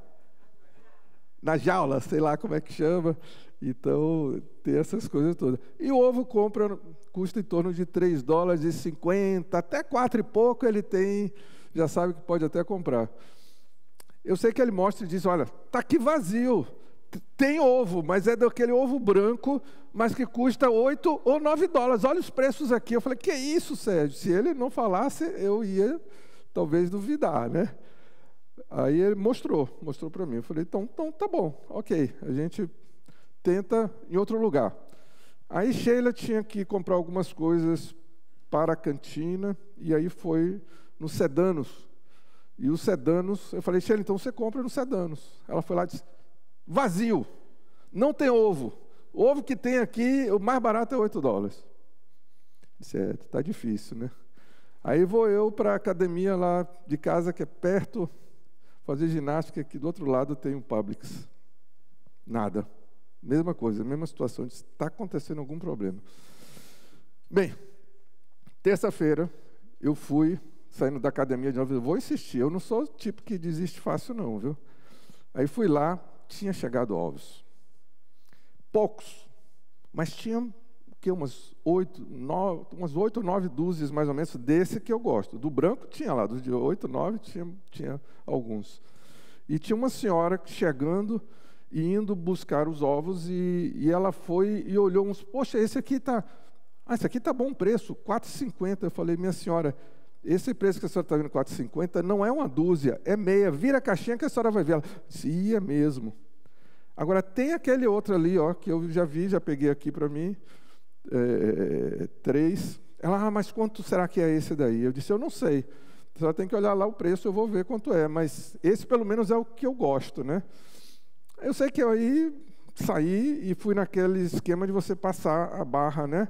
jaula, sei lá como é que chama. Então, tem essas coisas todas. E o ovo custa em torno de $3,50, até 4 e pouco ele tem, já sabe que pode até comprar. Eu sei que ele mostra e diz, olha, está aqui vazio, tem ovo, mas é daquele ovo branco, mas que custa $8 ou $9. Olha os preços aqui. Eu falei, que isso, Sérgio? Se ele não falasse, eu ia talvez duvidar, né? Aí ele mostrou para mim. Eu falei, então tá bom, ok, a gente tenta em outro lugar. Aí Sheila tinha que comprar algumas coisas para a cantina, e aí foi no Sedanos. E o Sedanos, eu falei, Sheila, então você compra no Sedanos. Ela foi lá e disse, vazio, não tem ovo. O ovo que tem aqui, o mais barato é $8. Disse, tá difícil, né? Aí vou eu para a academia lá de casa, que é perto, fazer ginástica, aqui do outro lado tem um Publix. Nada. Mesma coisa, mesma situação, está acontecendo algum problema. Bem, terça-feira, eu fui, saindo da academia de novo, eu vou insistir, eu não sou o tipo que desiste fácil não, viu? Aí fui lá, tinha chegado ovos. Poucos, mas tinha umas 8 ou 9 dúzias, mais ou menos, desse que eu gosto. Do branco tinha lá, dos de 8, 9, tinha alguns. E tinha uma senhora chegando e indo buscar os ovos, e ela foi e olhou uns, poxa, esse aqui está bom preço, R$4,50. Eu falei, minha senhora, esse preço que a senhora está vendo, R$4,50, não é uma dúzia, é meia, vira a caixinha que a senhora vai ver. Ela disse, é mesmo. Agora, tem aquele outro ali, ó, que eu já vi, já peguei aqui para mim, 3. Ela, mas quanto será que é esse daí? Eu disse, eu não sei. A senhora tem que olhar lá o preço, eu vou ver quanto é, mas esse pelo menos é o que eu gosto, né? Eu sei que eu aí saí e fui naquele esquema de você passar a barra, né?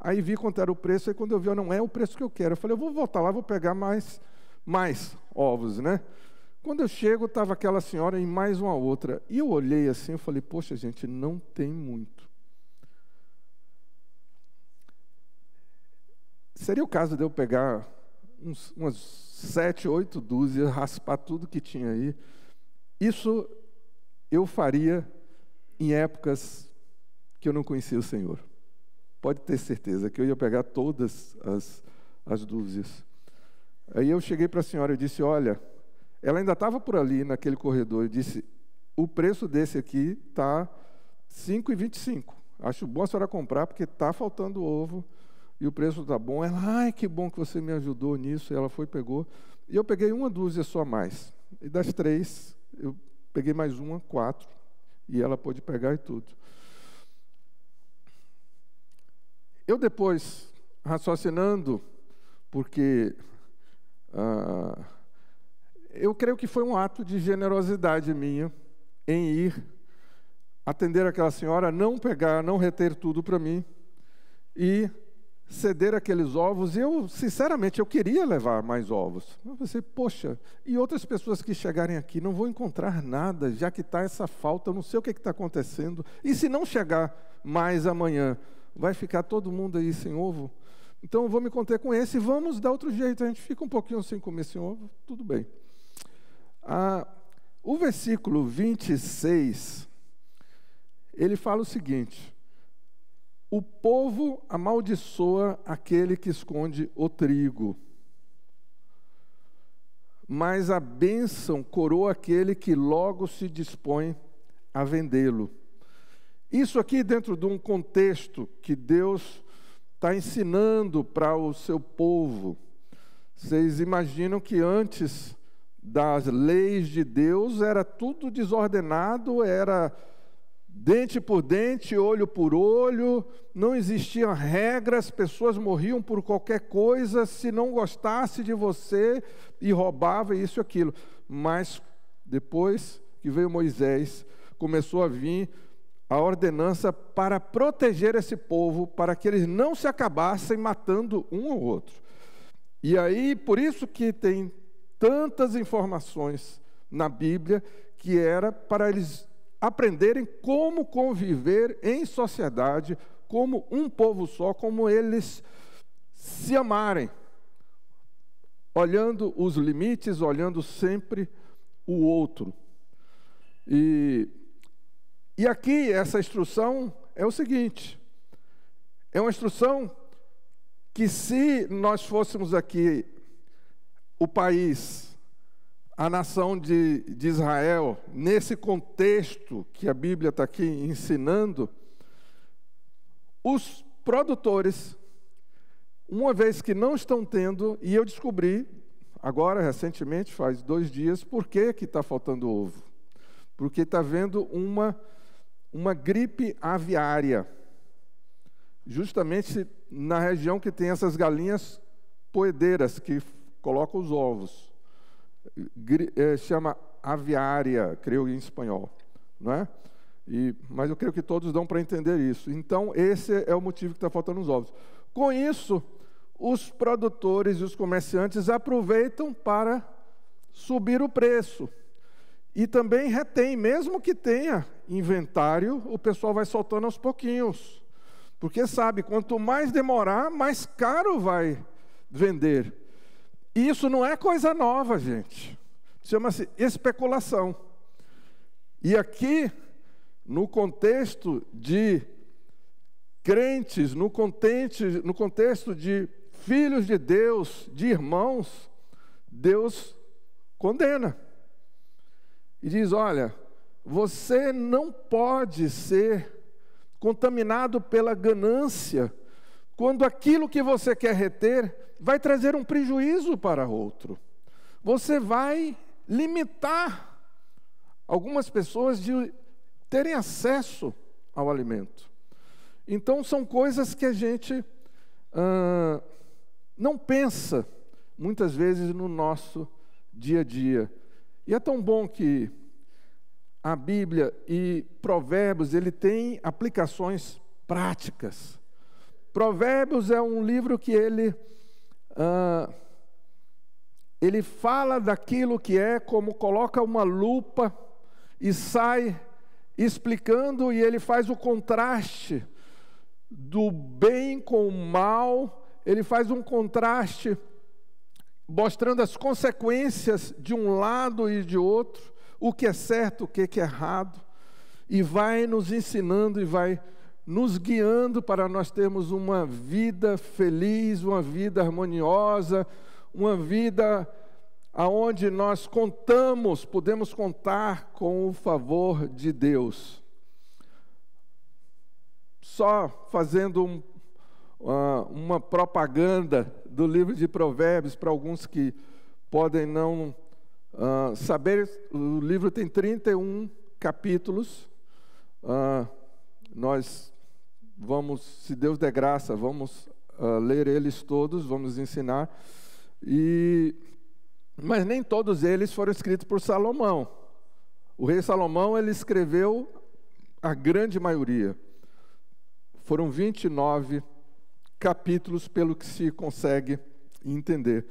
Aí vi quanto era o preço, e quando eu vi, não é o preço que eu quero. Eu falei, eu vou voltar lá, vou pegar mais ovos, né? Quando eu chego, estava aquela senhora e mais uma outra. E eu olhei assim, eu falei, poxa, gente, não tem muito. Seria o caso de eu pegar umas 7, 8 dúzias, raspar tudo que tinha aí. Isso eu faria em épocas que eu não conhecia o Senhor. Pode ter certeza que eu ia pegar todas as dúzias. Aí eu cheguei para a senhora e disse, olha, ela ainda estava por ali naquele corredor, eu disse, o preço desse aqui está R$5,25. Acho bom a senhora comprar, porque está faltando ovo e o preço está bom. Ela, ai, que bom que você me ajudou nisso. E ela foi e pegou. E eu peguei uma dúzia só a mais. E das 3, eu peguei mais uma, 4. E ela pôde pegar e tudo. Eu depois, raciocinando, porque eu creio que foi um ato de generosidade minha em ir atender aquela senhora, não pegar, não reter tudo para mim e ceder aqueles ovos. E eu, sinceramente, eu queria levar mais ovos. Eu pensei, poxa, e outras pessoas que chegarem aqui não vão encontrar nada, já que está essa falta, eu não sei o que está acontecendo. E se não chegar mais amanhã, vai ficar todo mundo aí sem ovo? Então eu vou me conter com esse e vamos dar outro jeito. A gente fica um pouquinho sem comer esse ovo, tudo bem. O versículo 26, ele fala o seguinte: o povo amaldiçoa aquele que esconde o trigo, mas a bênção coroa aquele que logo se dispõe a vendê-lo. Isso aqui dentro de um contexto que Deus está ensinando para o seu povo. Vocês imaginam que antes das leis de Deus era tudo desordenado, era dente por dente, olho por olho, não existiam regras, pessoas morriam por qualquer coisa, se não gostasse de você, e roubava isso e aquilo. Mas depois que veio Moisés, começou a vir a ordenança para proteger esse povo, para que eles não se acabassem matando um ao outro. E aí, por isso que tem tantas informações na Bíblia, que era para eles aprenderem como conviver em sociedade, como um povo só, como eles se amarem, olhando os limites, olhando sempre o outro. E aqui, essa instrução é o seguinte, é uma instrução que, se nós fôssemos aqui o país, a nação de Israel, nesse contexto que a Bíblia está aqui ensinando, os produtores, uma vez que não estão tendo, e eu descobri, agora, recentemente, faz 2 dias, por que está faltando ovo. Porque está havendo uma gripe aviária, justamente na região que tem essas galinhas poedeiras, que colocam os ovos. Chama aviária, creio em espanhol, não é? Mas eu creio que todos dão para entender isso. Então, esse é o motivo que está faltando os ovos. Com isso, os produtores e os comerciantes aproveitam para subir o preço. E também retém, mesmo que tenha inventário, o pessoal vai soltando aos pouquinhos. Porque sabe, quanto mais demorar, mais caro vai vender. E isso não é coisa nova, gente. Chama-se especulação. E aqui, no contexto de crentes, no contexto de filhos de Deus, de irmãos, Deus condena. E diz, olha, você não pode ser contaminado pela ganância, quando aquilo que você quer reter vai trazer um prejuízo para outro. Você vai limitar algumas pessoas de terem acesso ao alimento. Então, são coisas que a gente não pensa, muitas vezes, no nosso dia a dia. E é tão bom que a Bíblia e Provérbios, ele tem aplicações práticas. Provérbios é um livro que ele fala daquilo que é, como coloca uma lupa e sai explicando, e ele faz o contraste do bem com o mal, ele faz um contraste mostrando as consequências de um lado e de outro, o que é certo, o que é errado, e vai nos ensinando e vai nos guiando para nós termos uma vida feliz, uma vida harmoniosa, uma vida aonde nós podemos contar com o favor de Deus. Só fazendo uma propaganda do livro de Provérbios para alguns que podem não saber, o livro tem 31 capítulos. Nós vamos, se Deus der graça, vamos ler eles todos, vamos ensinar. Mas nem todos eles foram escritos por Salomão. O rei Salomão, ele escreveu a grande maioria. Foram 29 capítulos, pelo que se consegue entender.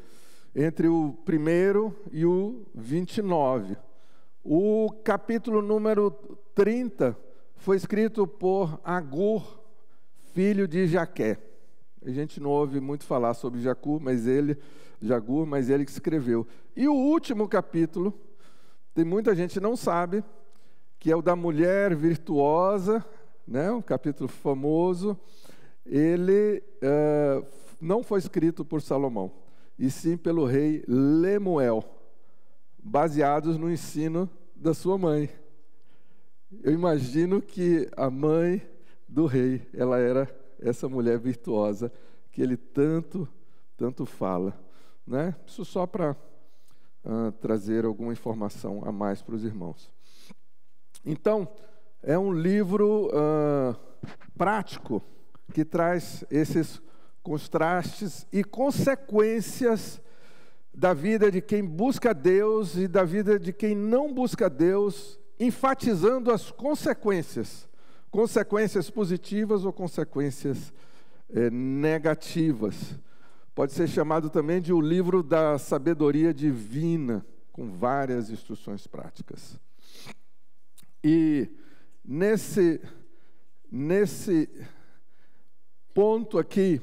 Entre o 1º e o 29. O capítulo número 30 foi escrito por Agur, filho de Jaqué. A gente não ouve muito falar sobre Jagur, mas ele que escreveu. E o último capítulo, tem muita gente que não sabe, que é o da mulher virtuosa, né? Um capítulo famoso. Ele não foi escrito por Salomão, e sim pelo rei Lemuel, baseados no ensino da sua mãe. Eu imagino que a mãe do rei, ela era essa mulher virtuosa que ele tanto fala, né? Isso só para trazer alguma informação a mais para os irmãos. Então, é um livro prático que traz esses contrastes e consequências da vida de quem busca Deus e da vida de quem não busca Deus, enfatizando as consequências positivas ou consequências negativas. Pode ser chamado também de o livro da sabedoria divina, com várias instruções práticas. E nesse ponto aqui,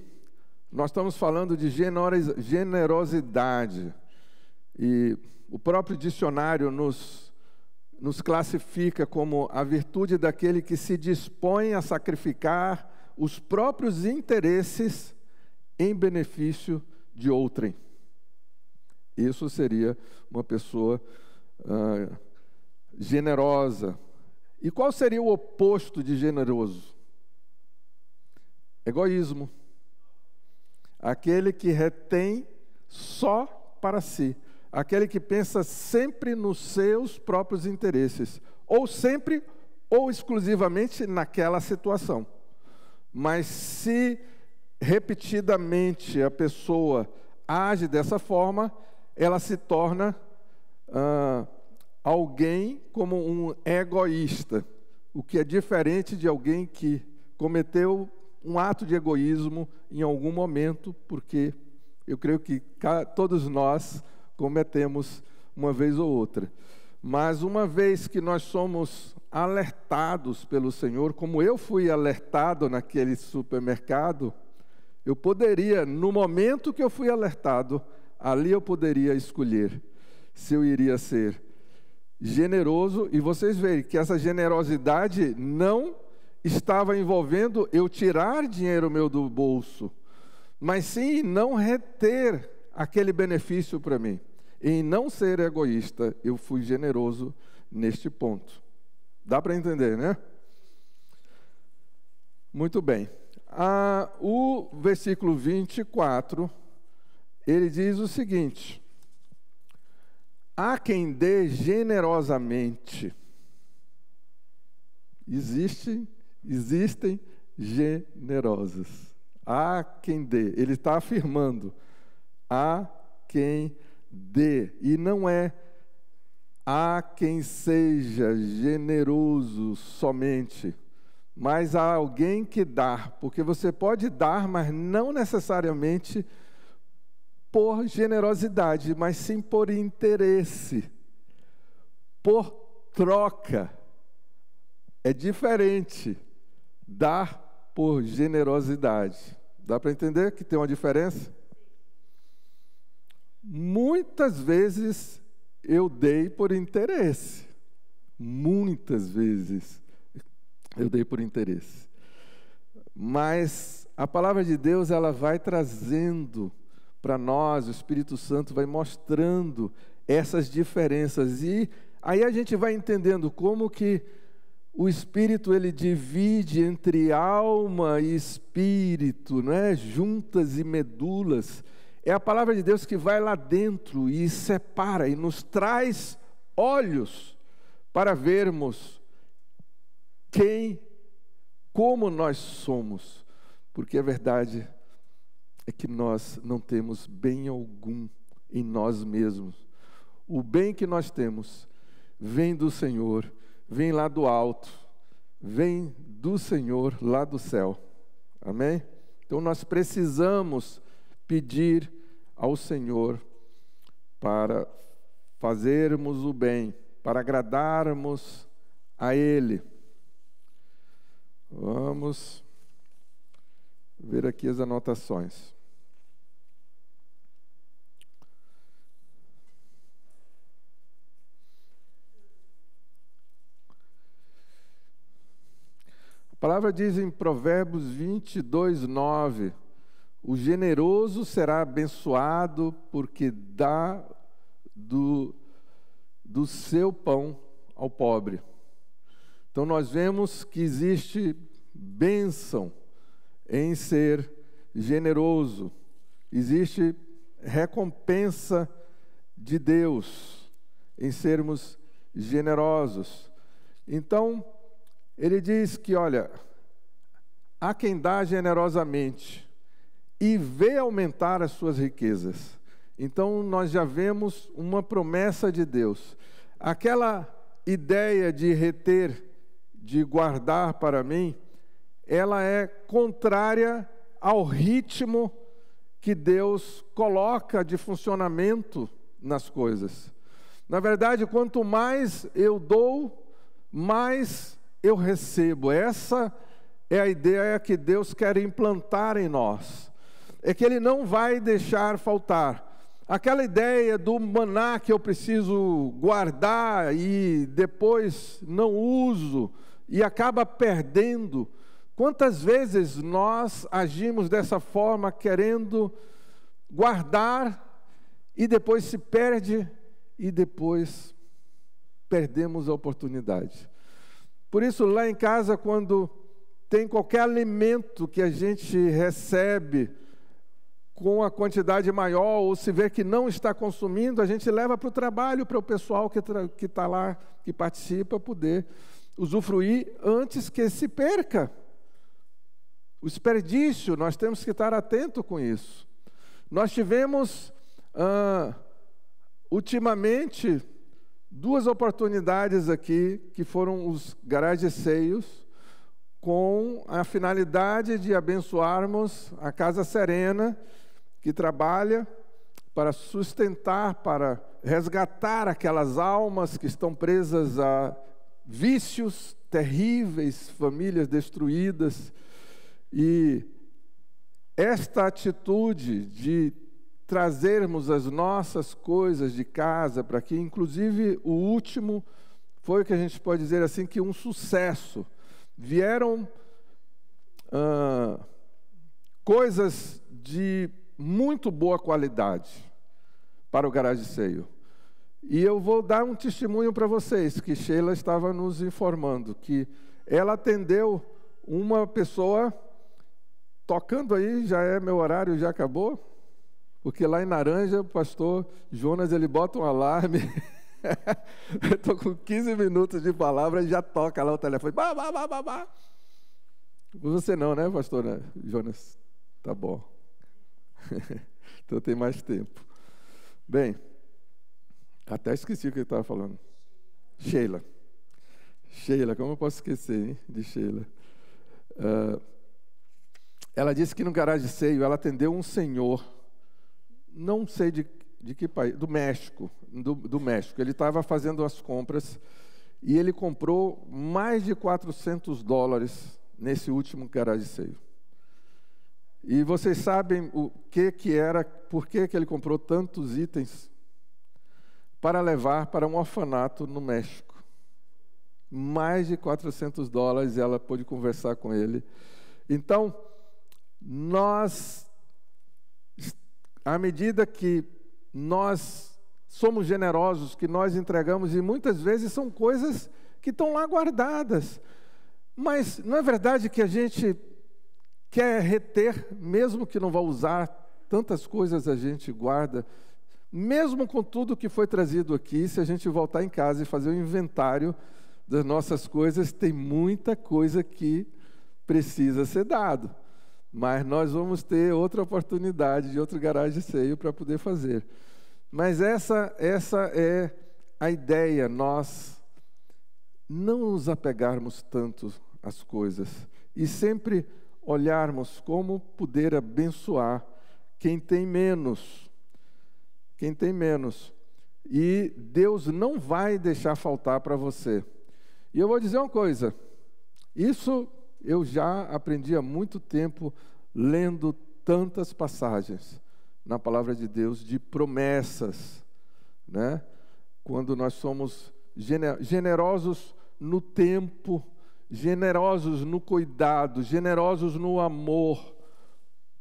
nós estamos falando de generosidade. E o próprio dicionário nos classifica como a virtude daquele que se dispõe a sacrificar os próprios interesses em benefício de outrem. Isso seria uma pessoa generosa. E qual seria o oposto de generoso? Egoísmo. Aquele que retém só para si. Aquele que pensa sempre nos seus próprios interesses. Ou sempre, ou exclusivamente naquela situação. Mas se repetidamente a pessoa age dessa forma, ela se torna alguém como um egoísta. O que é diferente de alguém que cometeu um ato de egoísmo em algum momento, porque eu creio que todos nós cometemos uma vez ou outra. Mas uma vez que nós somos alertados pelo Senhor, como eu fui alertado naquele supermercado, eu poderia, no momento que eu fui alertado, ali eu poderia escolher se eu iria ser generoso, e vocês veem que essa generosidade não estava envolvendo eu tirar dinheiro meu do bolso, mas sim não reter aquele benefício para mim. Em não ser egoísta, eu fui generoso neste ponto. Dá para entender, né? Muito bem. O versículo 24, ele diz o seguinte: há quem dê generosamente. Existem generosos. Há quem dê. Ele está afirmando. Há quem dê. E não é há quem seja generoso somente, mas há alguém que dá. Porque você pode dar, mas não necessariamente por generosidade, mas sim por interesse, por troca. É diferente dar por generosidade. Dá para entender que tem uma diferença? Muitas vezes eu dei por interesse. Muitas vezes eu dei por interesse. mas a palavra de Deus, ela vai trazendo para nós, o Espírito Santo vai mostrando essas diferenças, e aí a gente vai entendendo como que o Espírito, ele divide entre alma e espírito, não é? Juntas e medulas. É a palavra de Deus que vai lá dentro e separa e nos traz olhos para vermos como nós somos, porque a verdade é que nós não temos bem algum em nós mesmos. O bem que nós temos vem do Senhor, vem lá do alto, vem do Senhor lá do céu. Amém? Então nós precisamos pedir ao Senhor para fazermos o bem, para agradarmos a Ele. Vamos ver aqui as anotações. A palavra diz em Provérbios 22:9: o generoso será abençoado porque dá do seu pão ao pobre. Então nós vemos que existe bênção em ser generoso, existe recompensa de Deus em sermos generosos. Então, ele diz que, olha, há quem dá generosamente e vê aumentar as suas riquezas. Então, nós já vemos uma promessa de Deus. Aquela ideia de reter, de guardar para mim, ela é contrária ao ritmo que Deus coloca de funcionamento nas coisas. Na verdade, quanto mais eu dou, mais eu recebo. Essa é a ideia que Deus quer implantar em nós. É que Ele não vai deixar faltar. Aquela ideia do maná que eu preciso guardar e depois não uso e acaba perdendo. Quantas vezes nós agimos dessa forma, querendo guardar e depois se perde e depois perdemos a oportunidade. Por isso, lá em casa, quando tem qualquer alimento que a gente recebe com a quantidade maior, ou se vê que não está consumindo, a gente leva para o trabalho, para o pessoal que está lá, que participa, poder usufruir antes que se perca. O desperdício, nós temos que estar atento com isso. Nós tivemos, ultimamente, 2 oportunidades aqui, que foram os garage sales, com a finalidade de abençoarmos a Casa Serena, que trabalha para sustentar, para resgatar aquelas almas que estão presas a vícios terríveis, famílias destruídas. E esta atitude de trazermos as nossas coisas de casa para aqui, inclusive o último foi o que a gente pode dizer assim, que um sucesso. Vieram coisas de muito boa qualidade para o Garage Sale. E eu vou dar um testemunho para vocês, que Sheila estava nos informando, que ela atendeu uma pessoa, tocando aí, já é meu horário, já acabou? Porque lá em Naranja, o pastor Jonas, ele bota um alarme. Eu estou com 15 minutos de palavra e já toca lá o telefone. Bah, bah, bah, bah, bah. Você não, né, pastor Jonas? Tá bom. Então tem mais tempo. Bem, até esqueci o que eu estava falando. Sheila, como eu posso esquecer, hein, de Sheila? Ela disse que no Garage Sale ela atendeu um senhor, não sei de que país, do México. Ele estava fazendo as compras e ele comprou mais de $400 nesse último Garage Sale. E vocês sabem o que era, por que ele comprou tantos itens? Para levar para um orfanato no México. Mais de $400, ela pôde conversar com ele. Então, à medida que nós somos generosos, que nós entregamos, e muitas vezes são coisas que estão lá guardadas, mas não é verdade que a gente quer reter, mesmo que não vá usar, tantas coisas a gente guarda, mesmo com tudo que foi trazido aqui, se a gente voltar em casa e fazer um inventário das nossas coisas, tem muita coisa que precisa ser dado. Mas nós vamos ter outra oportunidade de outro garage sale para poder fazer. Mas essa é a ideia, nós não nos apegarmos tanto às coisas e sempre olharmos como poder abençoar quem tem menos. Quem tem menos. E Deus não vai deixar faltar para você. E eu vou dizer uma coisa, isso eu já aprendi há muito tempo lendo tantas passagens na palavra de Deus de promessas, né? Quando nós somos generosos no tempo, generosos no cuidado, generosos no amor.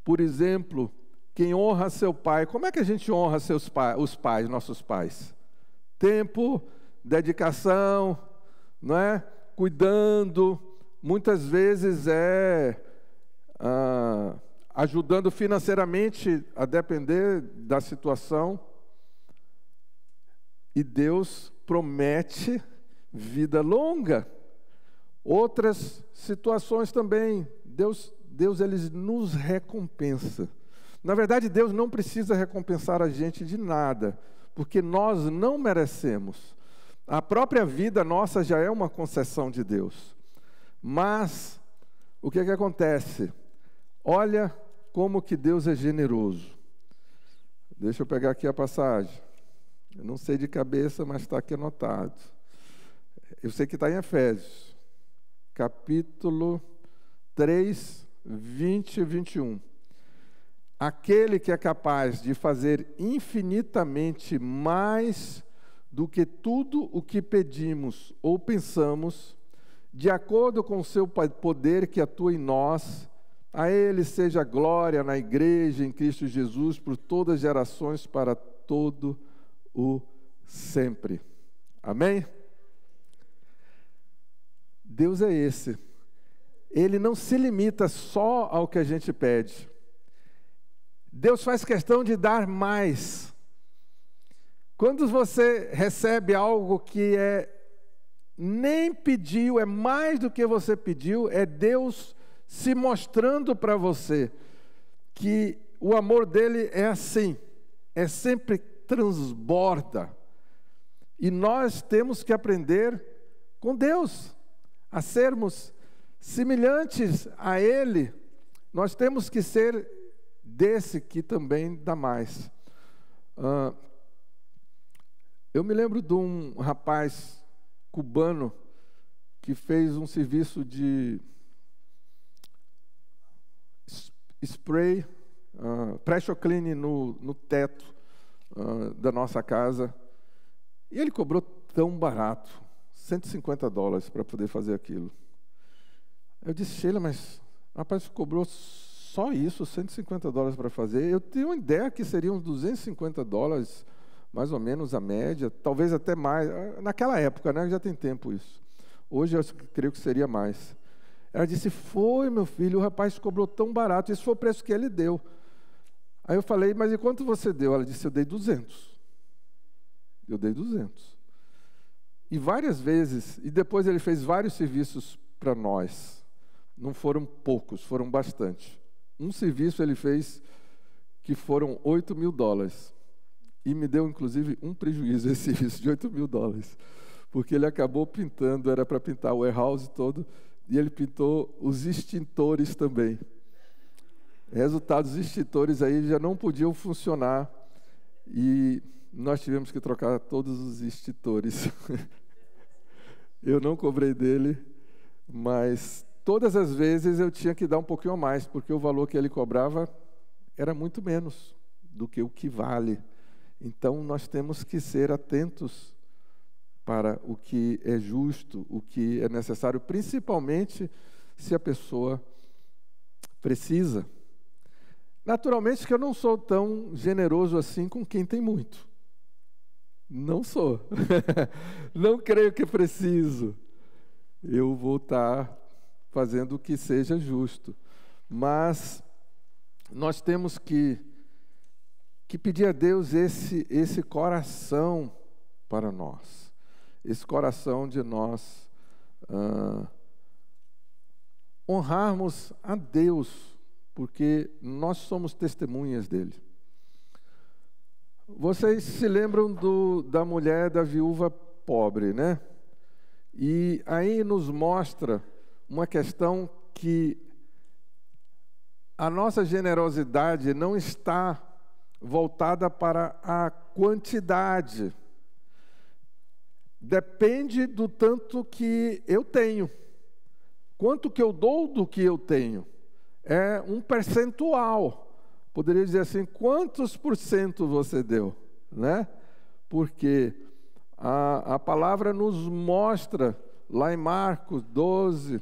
Por exemplo, quem honra seu pai, como é que a gente honra os pais, nossos pais? Tempo, dedicação, não é? Cuidando, muitas vezes ajudando financeiramente, a depender da situação. E Deus promete vida longa. Outras situações também, Deus ele nos recompensa. Na verdade, Deus não precisa recompensar a gente de nada, porque nós não merecemos. A própria vida nossa já é uma concessão de Deus. Mas, o que acontece? Olha como que Deus é generoso. Deixa eu pegar aqui a passagem. Eu não sei de cabeça, mas está aqui anotado. Eu sei que está em Efésios, capítulo 3, 20 e 21. Aquele que é capaz de fazer infinitamente mais do que tudo o que pedimos ou pensamos, de acordo com o seu poder que atua em nós, a Ele seja glória na igreja, em Cristo Jesus, por todas as gerações, para todo o sempre. Amém? Deus é esse. Ele não se limita só ao que a gente pede. Deus faz questão de dar mais. Quando você recebe algo que nem pediu, é mais do que você pediu, é Deus se mostrando para você que o amor dele é assim, é sempre transborda. E nós temos que aprender com Deus a sermos semelhantes a Ele. Nós temos que ser desse que também dá mais. Eu me lembro de um rapaz cubano que fez um serviço de spray, pressure cleaning no teto da nossa casa. E ele cobrou tão barato, $150 para poder fazer aquilo. Eu disse, Sheila, mas rapaz, cobrou só isso, $150 para fazer. Eu tenho uma ideia que seriam uns $250, mais ou menos a média, talvez até mais. Naquela época, né? Já tem tempo isso. Hoje eu creio que seria mais. Ela disse, foi, meu filho, o rapaz cobrou tão barato, esse foi o preço que ele deu. Aí eu falei, mas e quanto você deu? Ela disse, eu dei 200. Eu dei 200. E várias vezes, e depois ele fez vários serviços para nós. Não foram poucos, foram bastante. Um serviço ele fez que foram $8.000. E me deu, inclusive, um prejuízo esse serviço de $8.000. Porque ele acabou pintando, era para pintar o warehouse todo, e ele pintou os extintores também. Resultado, os extintores aí já não podiam funcionar, e nós tivemos que trocar todos os extintores. Eu não cobrei dele, mas todas as vezes eu tinha que dar um pouquinho a mais, porque o valor que ele cobrava era muito menos do que o que vale. Então, nós temos que ser atentos para o que é justo, o que é necessário, principalmente se a pessoa precisa. Naturalmente que eu não sou tão generoso assim com quem tem muito. Não sou. Não creio que preciso. Eu vou estar fazendo o que seja justo. Mas nós temos que pedir a Deus esse coração para nós. Esse coração de nós honrarmos a Deus, porque nós somos testemunhas dele. Vocês se lembram da mulher da viúva pobre, né? E aí nos mostra uma questão que a nossa generosidade não está voltada para a quantidade. Depende do tanto que eu tenho. Quanto que eu dou do que eu tenho? É um percentual. Poderia dizer assim, quantos por cento você deu? Né? Porque a palavra nos mostra, lá em Marcos 12, a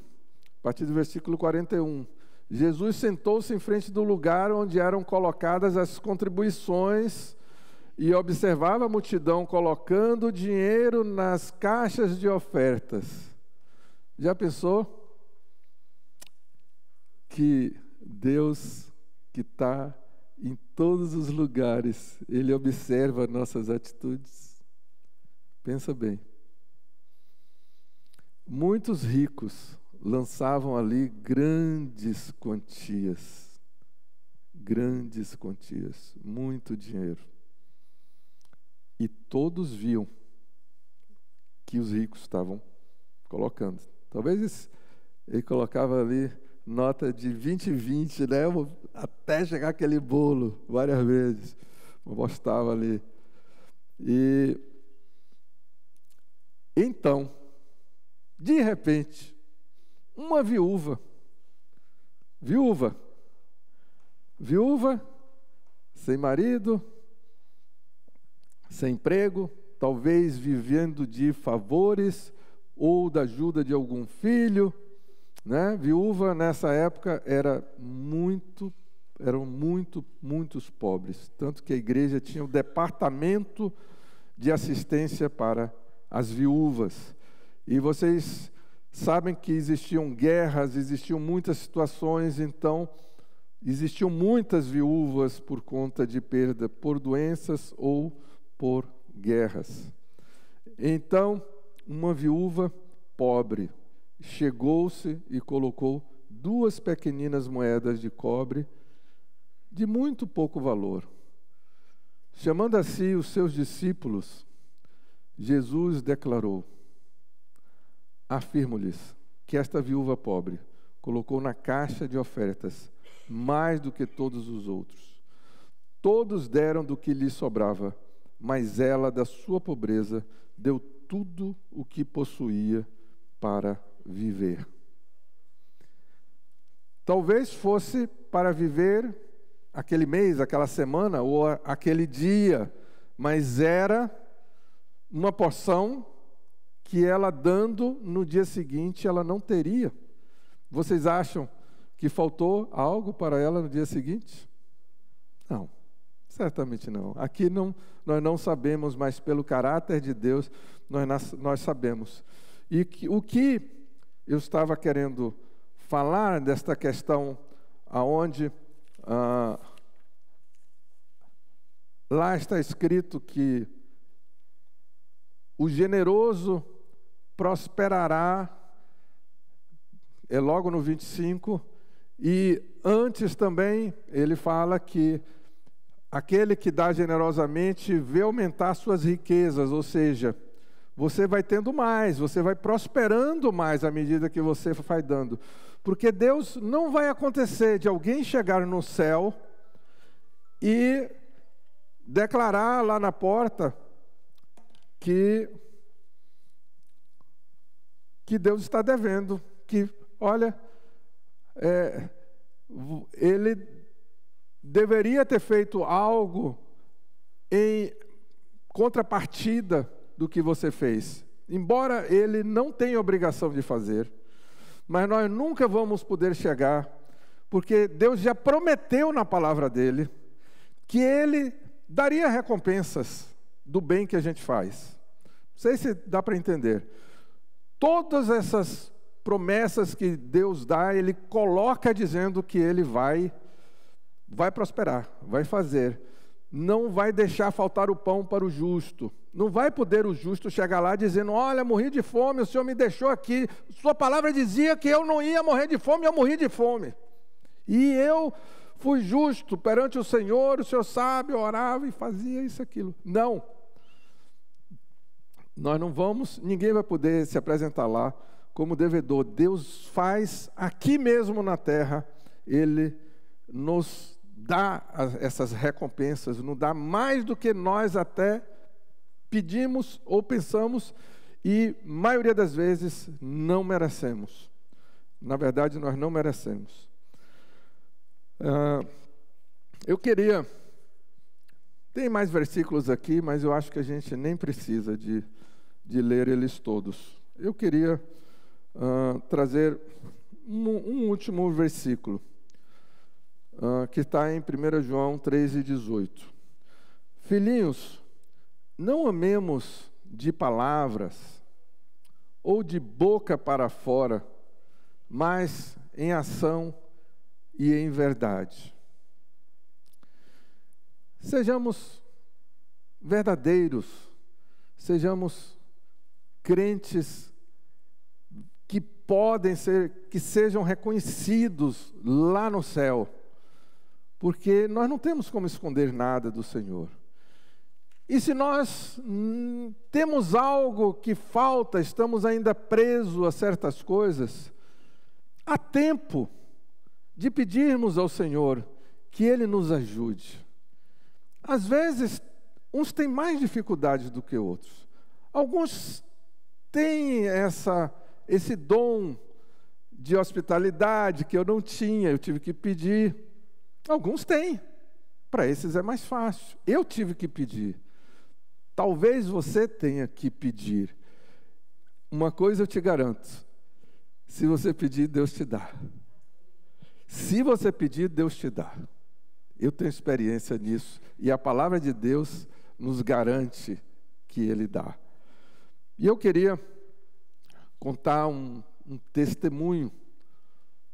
partir do versículo 41, Jesus sentou-se em frente do lugar onde eram colocadas as contribuições e observava a multidão colocando dinheiro nas caixas de ofertas. Já pensou? Que Deus, que está em todos os lugares, Ele observa nossas atitudes. Pensa bem. Muitos ricos lançavam ali grandes quantias, muito dinheiro. E todos viam que os ricos estavam colocando. Talvez ele colocava ali nota de 20, né? Até chegar aquele bolo, várias vezes. Postava ali. E então, de repente, uma viúva, sem marido, sem emprego, talvez vivendo de favores ou da ajuda de algum filho, né? Viúva nessa época eram muitos pobres, tanto que a igreja tinha um departamento de assistência para as viúvas. E vocês sabem que existiam guerras, existiam muitas situações, então existiam muitas viúvas por conta de perda por doenças ou por guerras. Então, uma viúva pobre chegou-se e colocou 2 pequeninas moedas de cobre de muito pouco valor. Chamando a si os seus discípulos, Jesus declarou: afirmo-lhes que esta viúva pobre colocou na caixa de ofertas mais do que todos os outros. Todos deram do que lhe sobrava, mas ela, da sua pobreza, deu tudo o que possuía para viver. Talvez fosse para viver aquele mês, aquela semana ou aquele dia, mas era uma porção que ela dando no dia seguinte ela não teria. Vocês acham que faltou algo para ela no dia seguinte? Não, certamente não. Aqui nós não sabemos, mas pelo caráter de Deus nós sabemos. E o que eu estava querendo falar desta questão aonde lá está escrito que o generoso prosperará, é logo no 25, e antes também ele fala que aquele que dá generosamente vê aumentar suas riquezas, ou seja, você vai tendo mais, você vai prosperando mais à medida que você vai dando. Porque Deus não vai acontecer de alguém chegar no céu e declarar lá na porta que Deus está devendo, que, olha, ele deveria ter feito algo em contrapartida do que você fez. Embora ele não tenha obrigação de fazer, mas nós nunca vamos poder chegar, porque Deus já prometeu na palavra dele que Ele daria recompensas do bem que a gente faz. Não sei se dá para entender. Todas essas promessas que Deus dá, Ele coloca dizendo que Ele vai prosperar, vai fazer. Não vai deixar faltar o pão para o justo. Não vai poder o justo chegar lá dizendo: olha, morri de fome, o Senhor me deixou aqui. Sua palavra dizia que eu não ia morrer de fome, eu morri de fome. E eu fui justo perante o Senhor sabe, eu orava e fazia isso, aquilo. Não. Nós não vamos, ninguém vai poder se apresentar lá como devedor. Deus faz aqui mesmo na terra, Ele nos dá essas recompensas, nos dá mais do que nós até pedimos ou pensamos, e maioria das vezes não merecemos. Na verdade, nós não merecemos. Eu queria... Tem mais versículos aqui, mas eu acho que a gente nem precisa de ler eles todos. Eu queria trazer um último versículo, que está em 1 João 3,18. Filhinhos, não amemos de palavras ou de boca para fora, mas em ação e em verdade. Sejamos verdadeiros, sejamos crentes que podem ser, que sejam reconhecidos lá no céu, porque nós não temos como esconder nada do Senhor. E se nós temos algo que falta, estamos ainda presos a certas coisas, há tempo de pedirmos ao Senhor que Ele nos ajude. Às vezes, uns têm mais dificuldades do que outros. Alguns têm esse dom de hospitalidade que eu não tinha, eu tive que pedir. Alguns têm. Para esses é mais fácil. Eu tive que pedir. Talvez você tenha que pedir. Uma coisa eu te garanto: se você pedir, Deus te dá. Se você pedir, Deus te dá. Eu tenho experiência nisso. E a palavra de Deus nos garante que Ele dá. E eu queria contar um testemunho.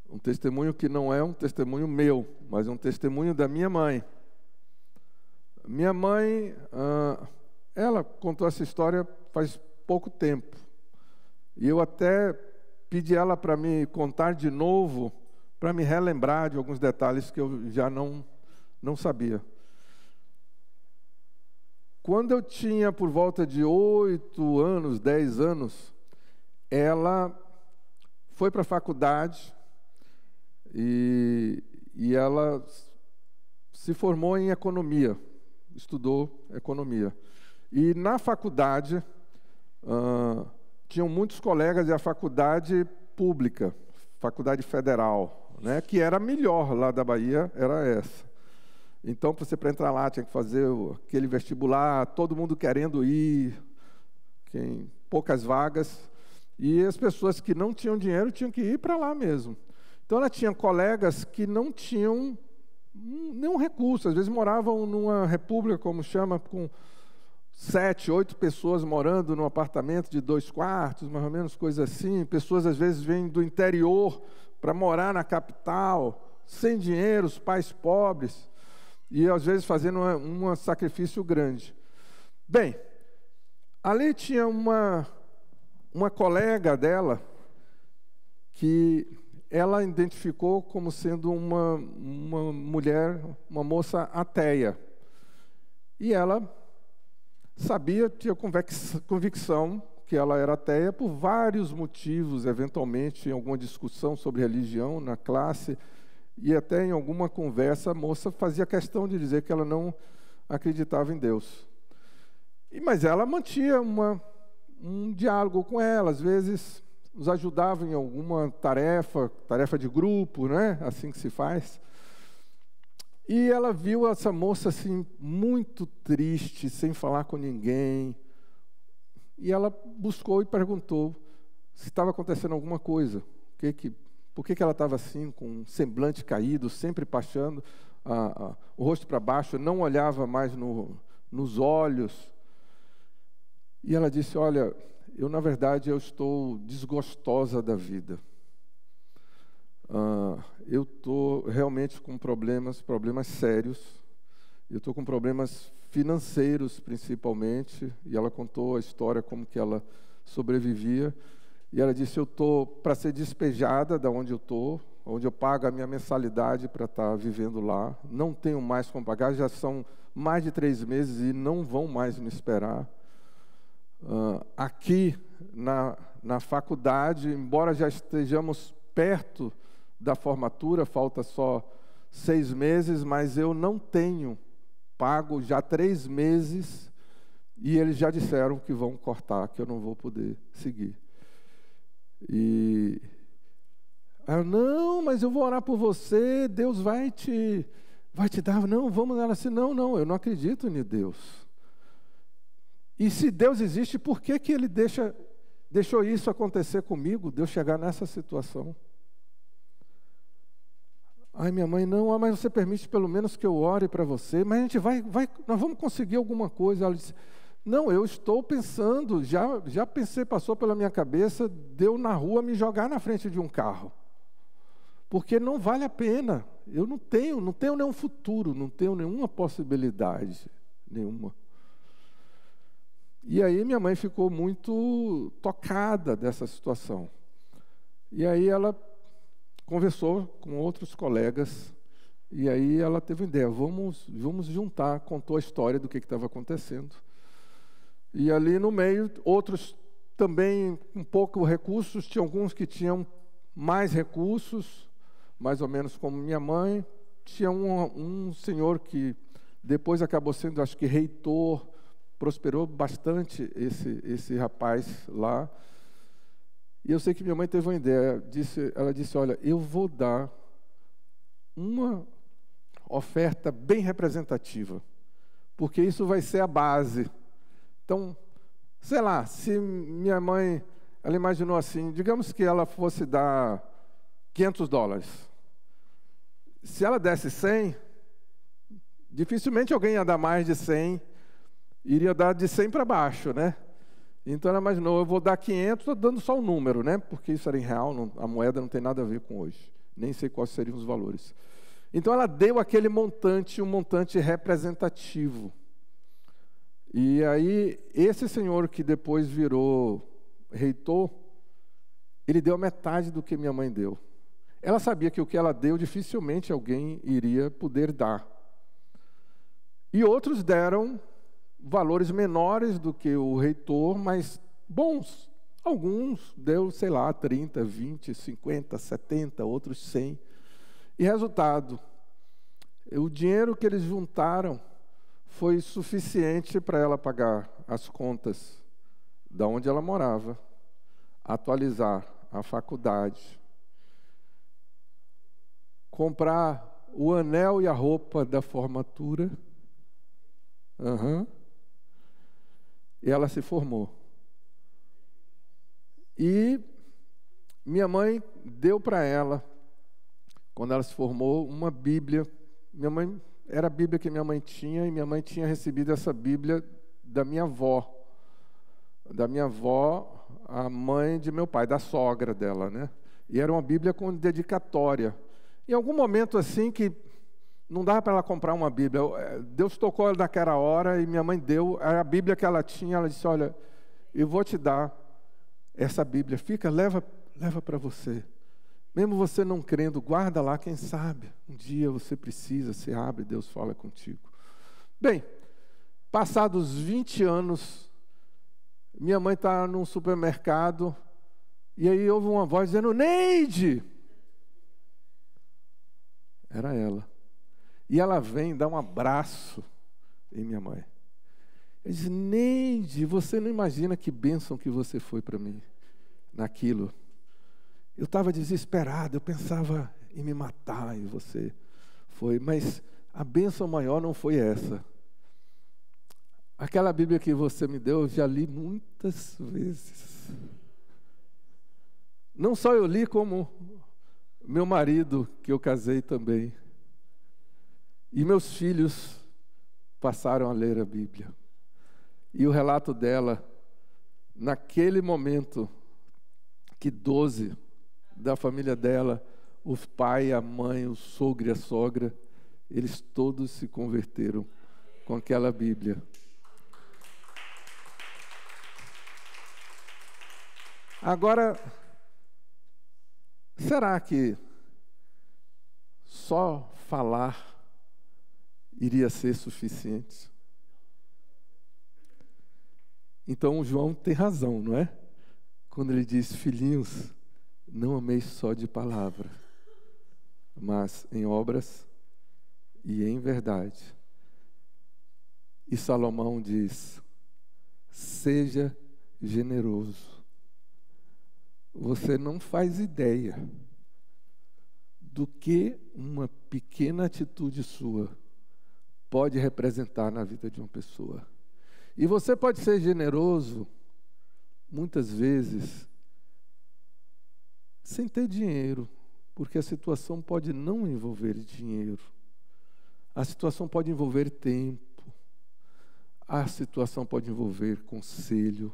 Um testemunho que não é um testemunho meu, mas um testemunho da minha mãe. Minha mãe, ela contou essa história faz pouco tempo. E eu até pedi ela para me contar de novo, para me relembrar de alguns detalhes que eu já não sabia. Quando eu tinha por volta de 8 anos, 10 anos, ela foi para a faculdade e ela se formou em economia, estudou economia. E na faculdade, tinham muitos colegas da faculdade pública, faculdade federal, né, que era a melhor lá da Bahia, era essa. Então, para entrar lá, tinha que fazer aquele vestibular, todo mundo querendo ir, poucas vagas, e as pessoas que não tinham dinheiro tinham que ir para lá mesmo. Então, ela tinha colegas que não tinham nenhum recurso, às vezes moravam numa república, como chama, com 7, 8 pessoas morando num apartamento de 2 quartos, mais ou menos, coisa assim. Pessoas, às vezes, vêm do interior para morar na capital, sem dinheiro, os pais pobres, e às vezes fazendo um sacrifício grande. Bem, ali tinha uma colega dela que ela identificou como sendo uma mulher, uma moça ateia. E ela sabia, tinha convicção que ela era ateia por vários motivos, eventualmente em alguma discussão sobre religião na classe, e até em alguma conversa a moça fazia questão de dizer que ela não acreditava em Deus. Mas ela mantinha um diálogo com ela, às vezes nos ajudava em alguma tarefa de grupo, né? Assim que se faz. E ela viu essa moça assim, muito triste, sem falar com ninguém. E ela buscou e perguntou se estava acontecendo alguma coisa. por que ela estava assim, com um semblante caído, sempre baixando o rosto para baixo, não olhava mais nos olhos. E ela disse, olha, na verdade, eu estou desgostosa da vida. Eu estou realmente com problemas sérios. Eu estou com problemas financeiros, principalmente. E ela contou a história, como que ela sobrevivia. E ela disse, eu estou para ser despejada da onde eu estou, onde eu pago a minha mensalidade para estar vivendo lá. Não tenho mais como pagar, já são mais de 3 meses e não vão mais me esperar. Aqui na faculdade, embora já estejamos perto da formatura, falta só 6 meses, mas eu não tenho pago já 3 meses e eles já disseram que vão cortar, que eu não vou poder seguir. E não, mas eu vou orar por você, Deus vai te dar. Não, vamos. Ela assim, não, eu não acredito em Deus. E se Deus existe, por que Ele deixou isso acontecer comigo, Deus chegar nessa situação? Ai, minha mãe, não, mas você permite pelo menos que eu ore para você, mas a gente nós vamos conseguir alguma coisa. Ela disse, não, eu estou pensando, já pensei, passou pela minha cabeça, de eu na rua me jogar na frente de um carro. Porque não vale a pena, eu não tenho nenhum futuro, não tenho nenhuma possibilidade, nenhuma. E aí minha mãe ficou muito tocada dessa situação. E aí ela conversou com outros colegas, e aí ela teve uma ideia, vamos juntar, contou a história do que estava acontecendo. E ali no meio, outros também com pouco recursos, tinha alguns que tinham mais recursos, mais ou menos como minha mãe. Tinha um senhor que depois acabou sendo, acho que reitor, prosperou bastante esse rapaz lá. E eu sei que minha mãe teve uma ideia, ela disse, olha, eu vou dar uma oferta bem representativa, porque isso vai ser a base. Então, sei lá, se minha mãe, ela imaginou assim, digamos que ela fosse dar $500. Se ela desse 100, dificilmente alguém ia dar mais de 100, iria dar de 100 para baixo, né? Então ela imaginou, eu vou dar 500, estou dando só o número, né? Porque isso era em real, a moeda não tem nada a ver com hoje. Nem sei quais seriam os valores. Então ela deu aquele montante, um montante representativo. E aí, esse senhor que depois virou reitor, ele deu a metade do que minha mãe deu. Ela sabia que o que ela deu, dificilmente alguém iria poder dar. E outros deram valores menores do que o reitor, mas bons. Alguns deu, sei lá, 30, 20, 50, 70, outros 100. E resultado, o dinheiro que eles juntaram foi suficiente para ela pagar as contas da onde ela morava, atualizar a faculdade, comprar o anel e a roupa da formatura. E ela se formou. E minha mãe deu para ela, quando ela se formou, uma Bíblia. Era a Bíblia que minha mãe tinha, e minha mãe tinha recebido essa Bíblia da minha avó. Da minha avó, a mãe de meu pai, da sogra dela, né? E era uma Bíblia com dedicatória. Em algum momento assim que não dava para ela comprar uma Bíblia, Deus tocou ela naquela hora e minha mãe deu a Bíblia que ela tinha. Ela disse, olha, eu vou te dar essa Bíblia, leva para você. Mesmo você não crendo, guarda lá, quem sabe, um dia você precisa, você abre, Deus fala contigo. Bem, passados 20 anos, minha mãe está num supermercado, e aí houve uma voz dizendo, Neide! Era ela. E ela vem dar um abraço em minha mãe. Ela diz, Neide, você não imagina que bênção que você foi para mim naquilo. Eu estava desesperado, eu pensava em me matar, e você foi. Mas a bênção maior não foi essa. Aquela Bíblia que você me deu, eu já li muitas vezes. Não só eu li, como meu marido, que eu casei também, e meus filhos passaram a ler a Bíblia. E o relato dela, naquele momento, que 12 da família dela, o pai, a mãe, o sogro e a sogra, eles todos se converteram com aquela Bíblia. Agora, será que só falar iria ser suficiente? Então, João tem razão, não é? Quando ele diz: filhinhos, não ameis só de palavra, mas em obras e em verdade. E Salomão diz: seja generoso. Você não faz ideia do que uma pequena atitude sua pode representar na vida de uma pessoa. E você pode ser generoso, muitas vezes, sem ter dinheiro, porque a situação pode não envolver dinheiro. A situação pode envolver tempo. A situação pode envolver conselho.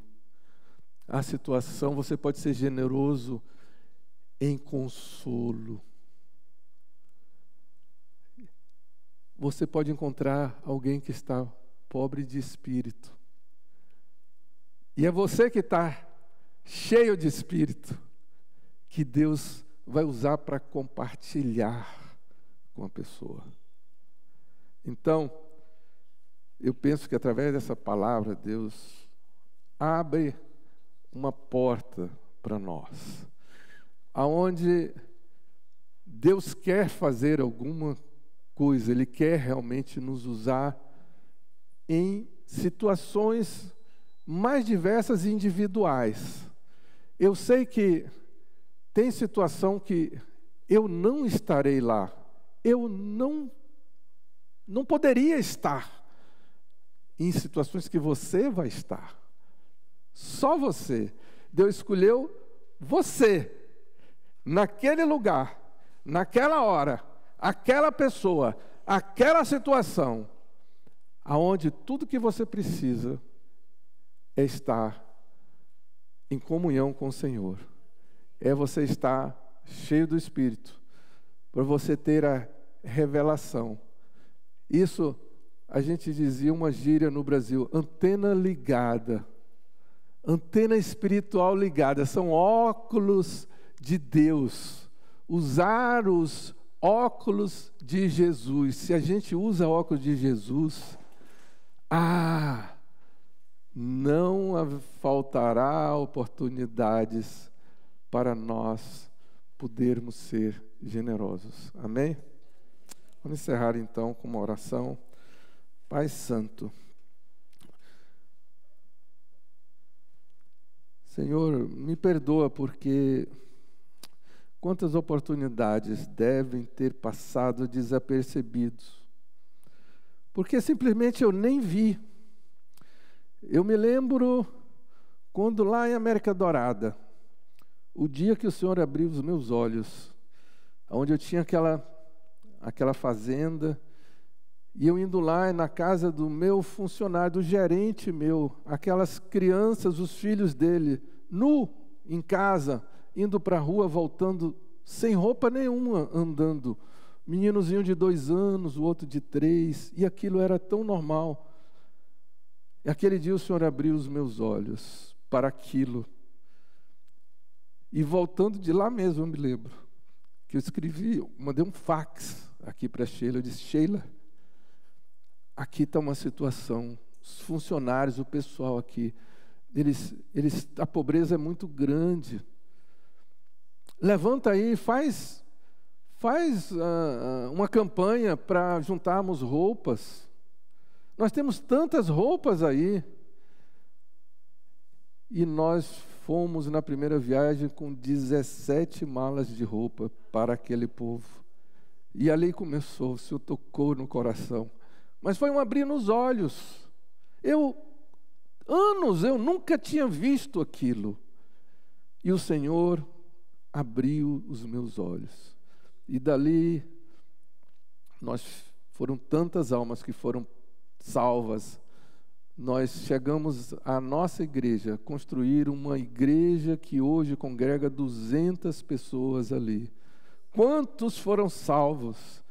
A situação, você pode ser generoso em consolo. Você pode encontrar alguém que está pobre de espírito. E é você que está cheio de espírito, que Deus vai usar para compartilhar com a pessoa. Então, eu penso que através dessa palavra, Deus abre uma porta para nós, aonde Deus quer fazer alguma coisa, Ele quer realmente nos usar em situações mais diversas e individuais. Eu sei que tem situação que eu não estarei lá, eu não poderia estar em situações que você vai estar. Só você. Deus escolheu você, naquele lugar, naquela hora, aquela pessoa, aquela situação, aonde tudo que você precisa é estar em comunhão com o Senhor. É você estar cheio do Espírito, para você ter a revelação. Isso, a gente dizia uma gíria no Brasil: antena ligada. Antena espiritual ligada, são óculos de Deus. Usar os óculos de Jesus. Se a gente usa óculos de Jesus, não faltará oportunidades para nós podermos ser generosos. Amém? Vamos encerrar então com uma oração. Pai Santo, Senhor, me perdoa porque quantas oportunidades devem ter passado desapercebidos, porque simplesmente eu nem vi. Eu me lembro quando lá em América Dourada, o dia que o Senhor abriu os meus olhos, onde eu tinha aquela fazenda, e eu indo lá na casa do meu funcionário, do gerente meu, aquelas crianças, os filhos dele, nu, em casa, indo para a rua, voltando, sem roupa nenhuma, andando. Meninozinho de 2 anos, o outro de 3, e aquilo era tão normal. E aquele dia o Senhor abriu os meus olhos para aquilo. E voltando de lá mesmo, eu me lembro, que eu escrevi, mandei um fax aqui para a Sheila, eu disse: Sheila, aqui está uma situação, os funcionários, o pessoal aqui, a pobreza é muito grande. Levanta aí, faz uma campanha para juntarmos roupas. Nós temos tantas roupas aí. E nós fomos na primeira viagem com 17 malas de roupa para aquele povo. E ali começou, o Senhor tocou no coração. Mas foi um abrir nos olhos. Eu nunca tinha visto aquilo. E o Senhor abriu os meus olhos. E dali, foram tantas almas que foram salvas. Nós chegamos à nossa igreja, construir uma igreja que hoje congrega 200 pessoas ali. Quantos foram salvos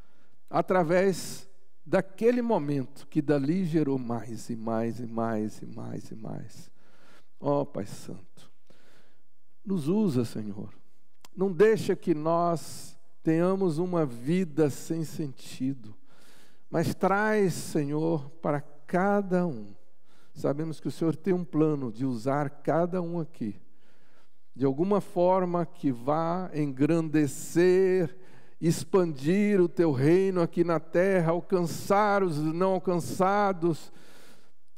através daquele momento, que dali gerou mais e mais e mais e mais e mais. Ó Pai Santo, nos usa, Senhor. Não deixa que nós tenhamos uma vida sem sentido, mas traz, Senhor, para cada um. Sabemos que o Senhor tem um plano de usar cada um aqui, de alguma forma que vá engrandecer, expandir o Teu reino aqui na terra, alcançar os não alcançados,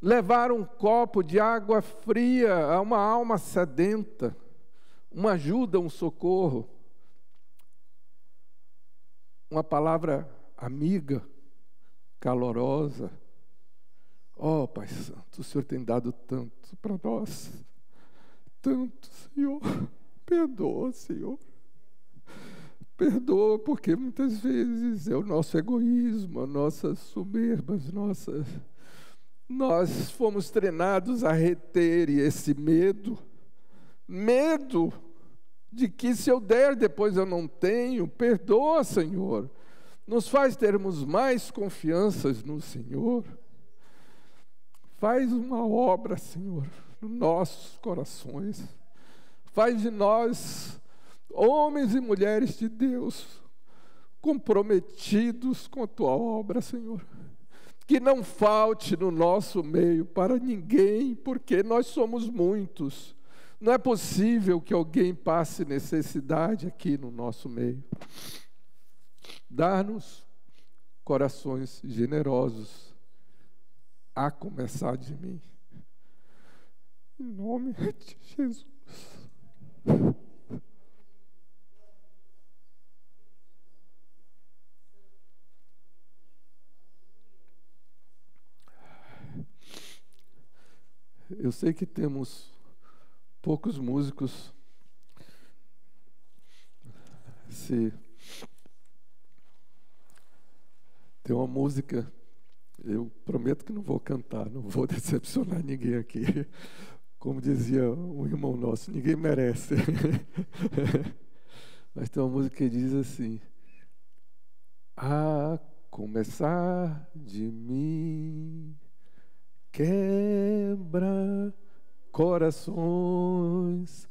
levar um copo de água fria a uma alma sedenta, uma ajuda, um socorro, uma palavra amiga, calorosa. Ó Pai Santo, o Senhor tem dado tanto para nós, tanto, Senhor. Perdoa, Senhor. Perdoa, porque muitas vezes é o nosso egoísmo, as nossas soberbas, nós fomos treinados a reter esse medo de que se eu der, depois eu não tenho. Perdoa, Senhor. Nos faz termos mais confianças no Senhor. Faz uma obra, Senhor, nos nossos corações. Faz de nós homens e mulheres de Deus, comprometidos com a Tua obra, Senhor. Que não falte no nosso meio para ninguém, porque nós somos muitos. Não é possível que alguém passe necessidade aqui no nosso meio. Dá-nos corações generosos, a começar de mim. Em nome de Jesus. Eu sei que temos poucos músicos. Tem uma música, eu prometo que não vou cantar, não vou decepcionar ninguém aqui. Como dizia um irmão nosso, ninguém merece. Mas tem uma música que diz assim: a começar de mim, quebra corações,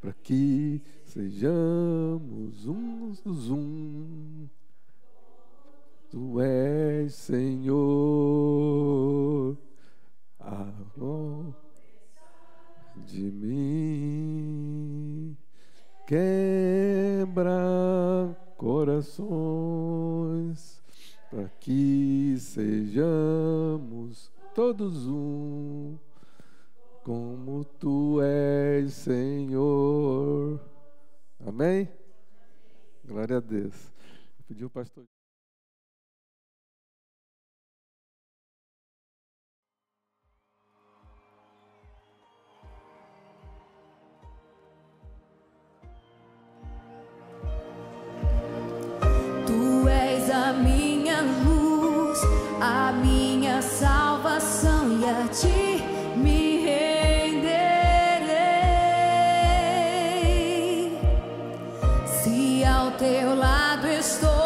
para que sejamos um. Tu és, Senhor, amor de mim, quebra corações, para que sejamos todos um, como Tu és, Senhor. Amém? Glória a Deus. Eu pedi ao pastor. A minha luz, a minha salvação, e a Ti me renderei. Se ao Teu lado estou,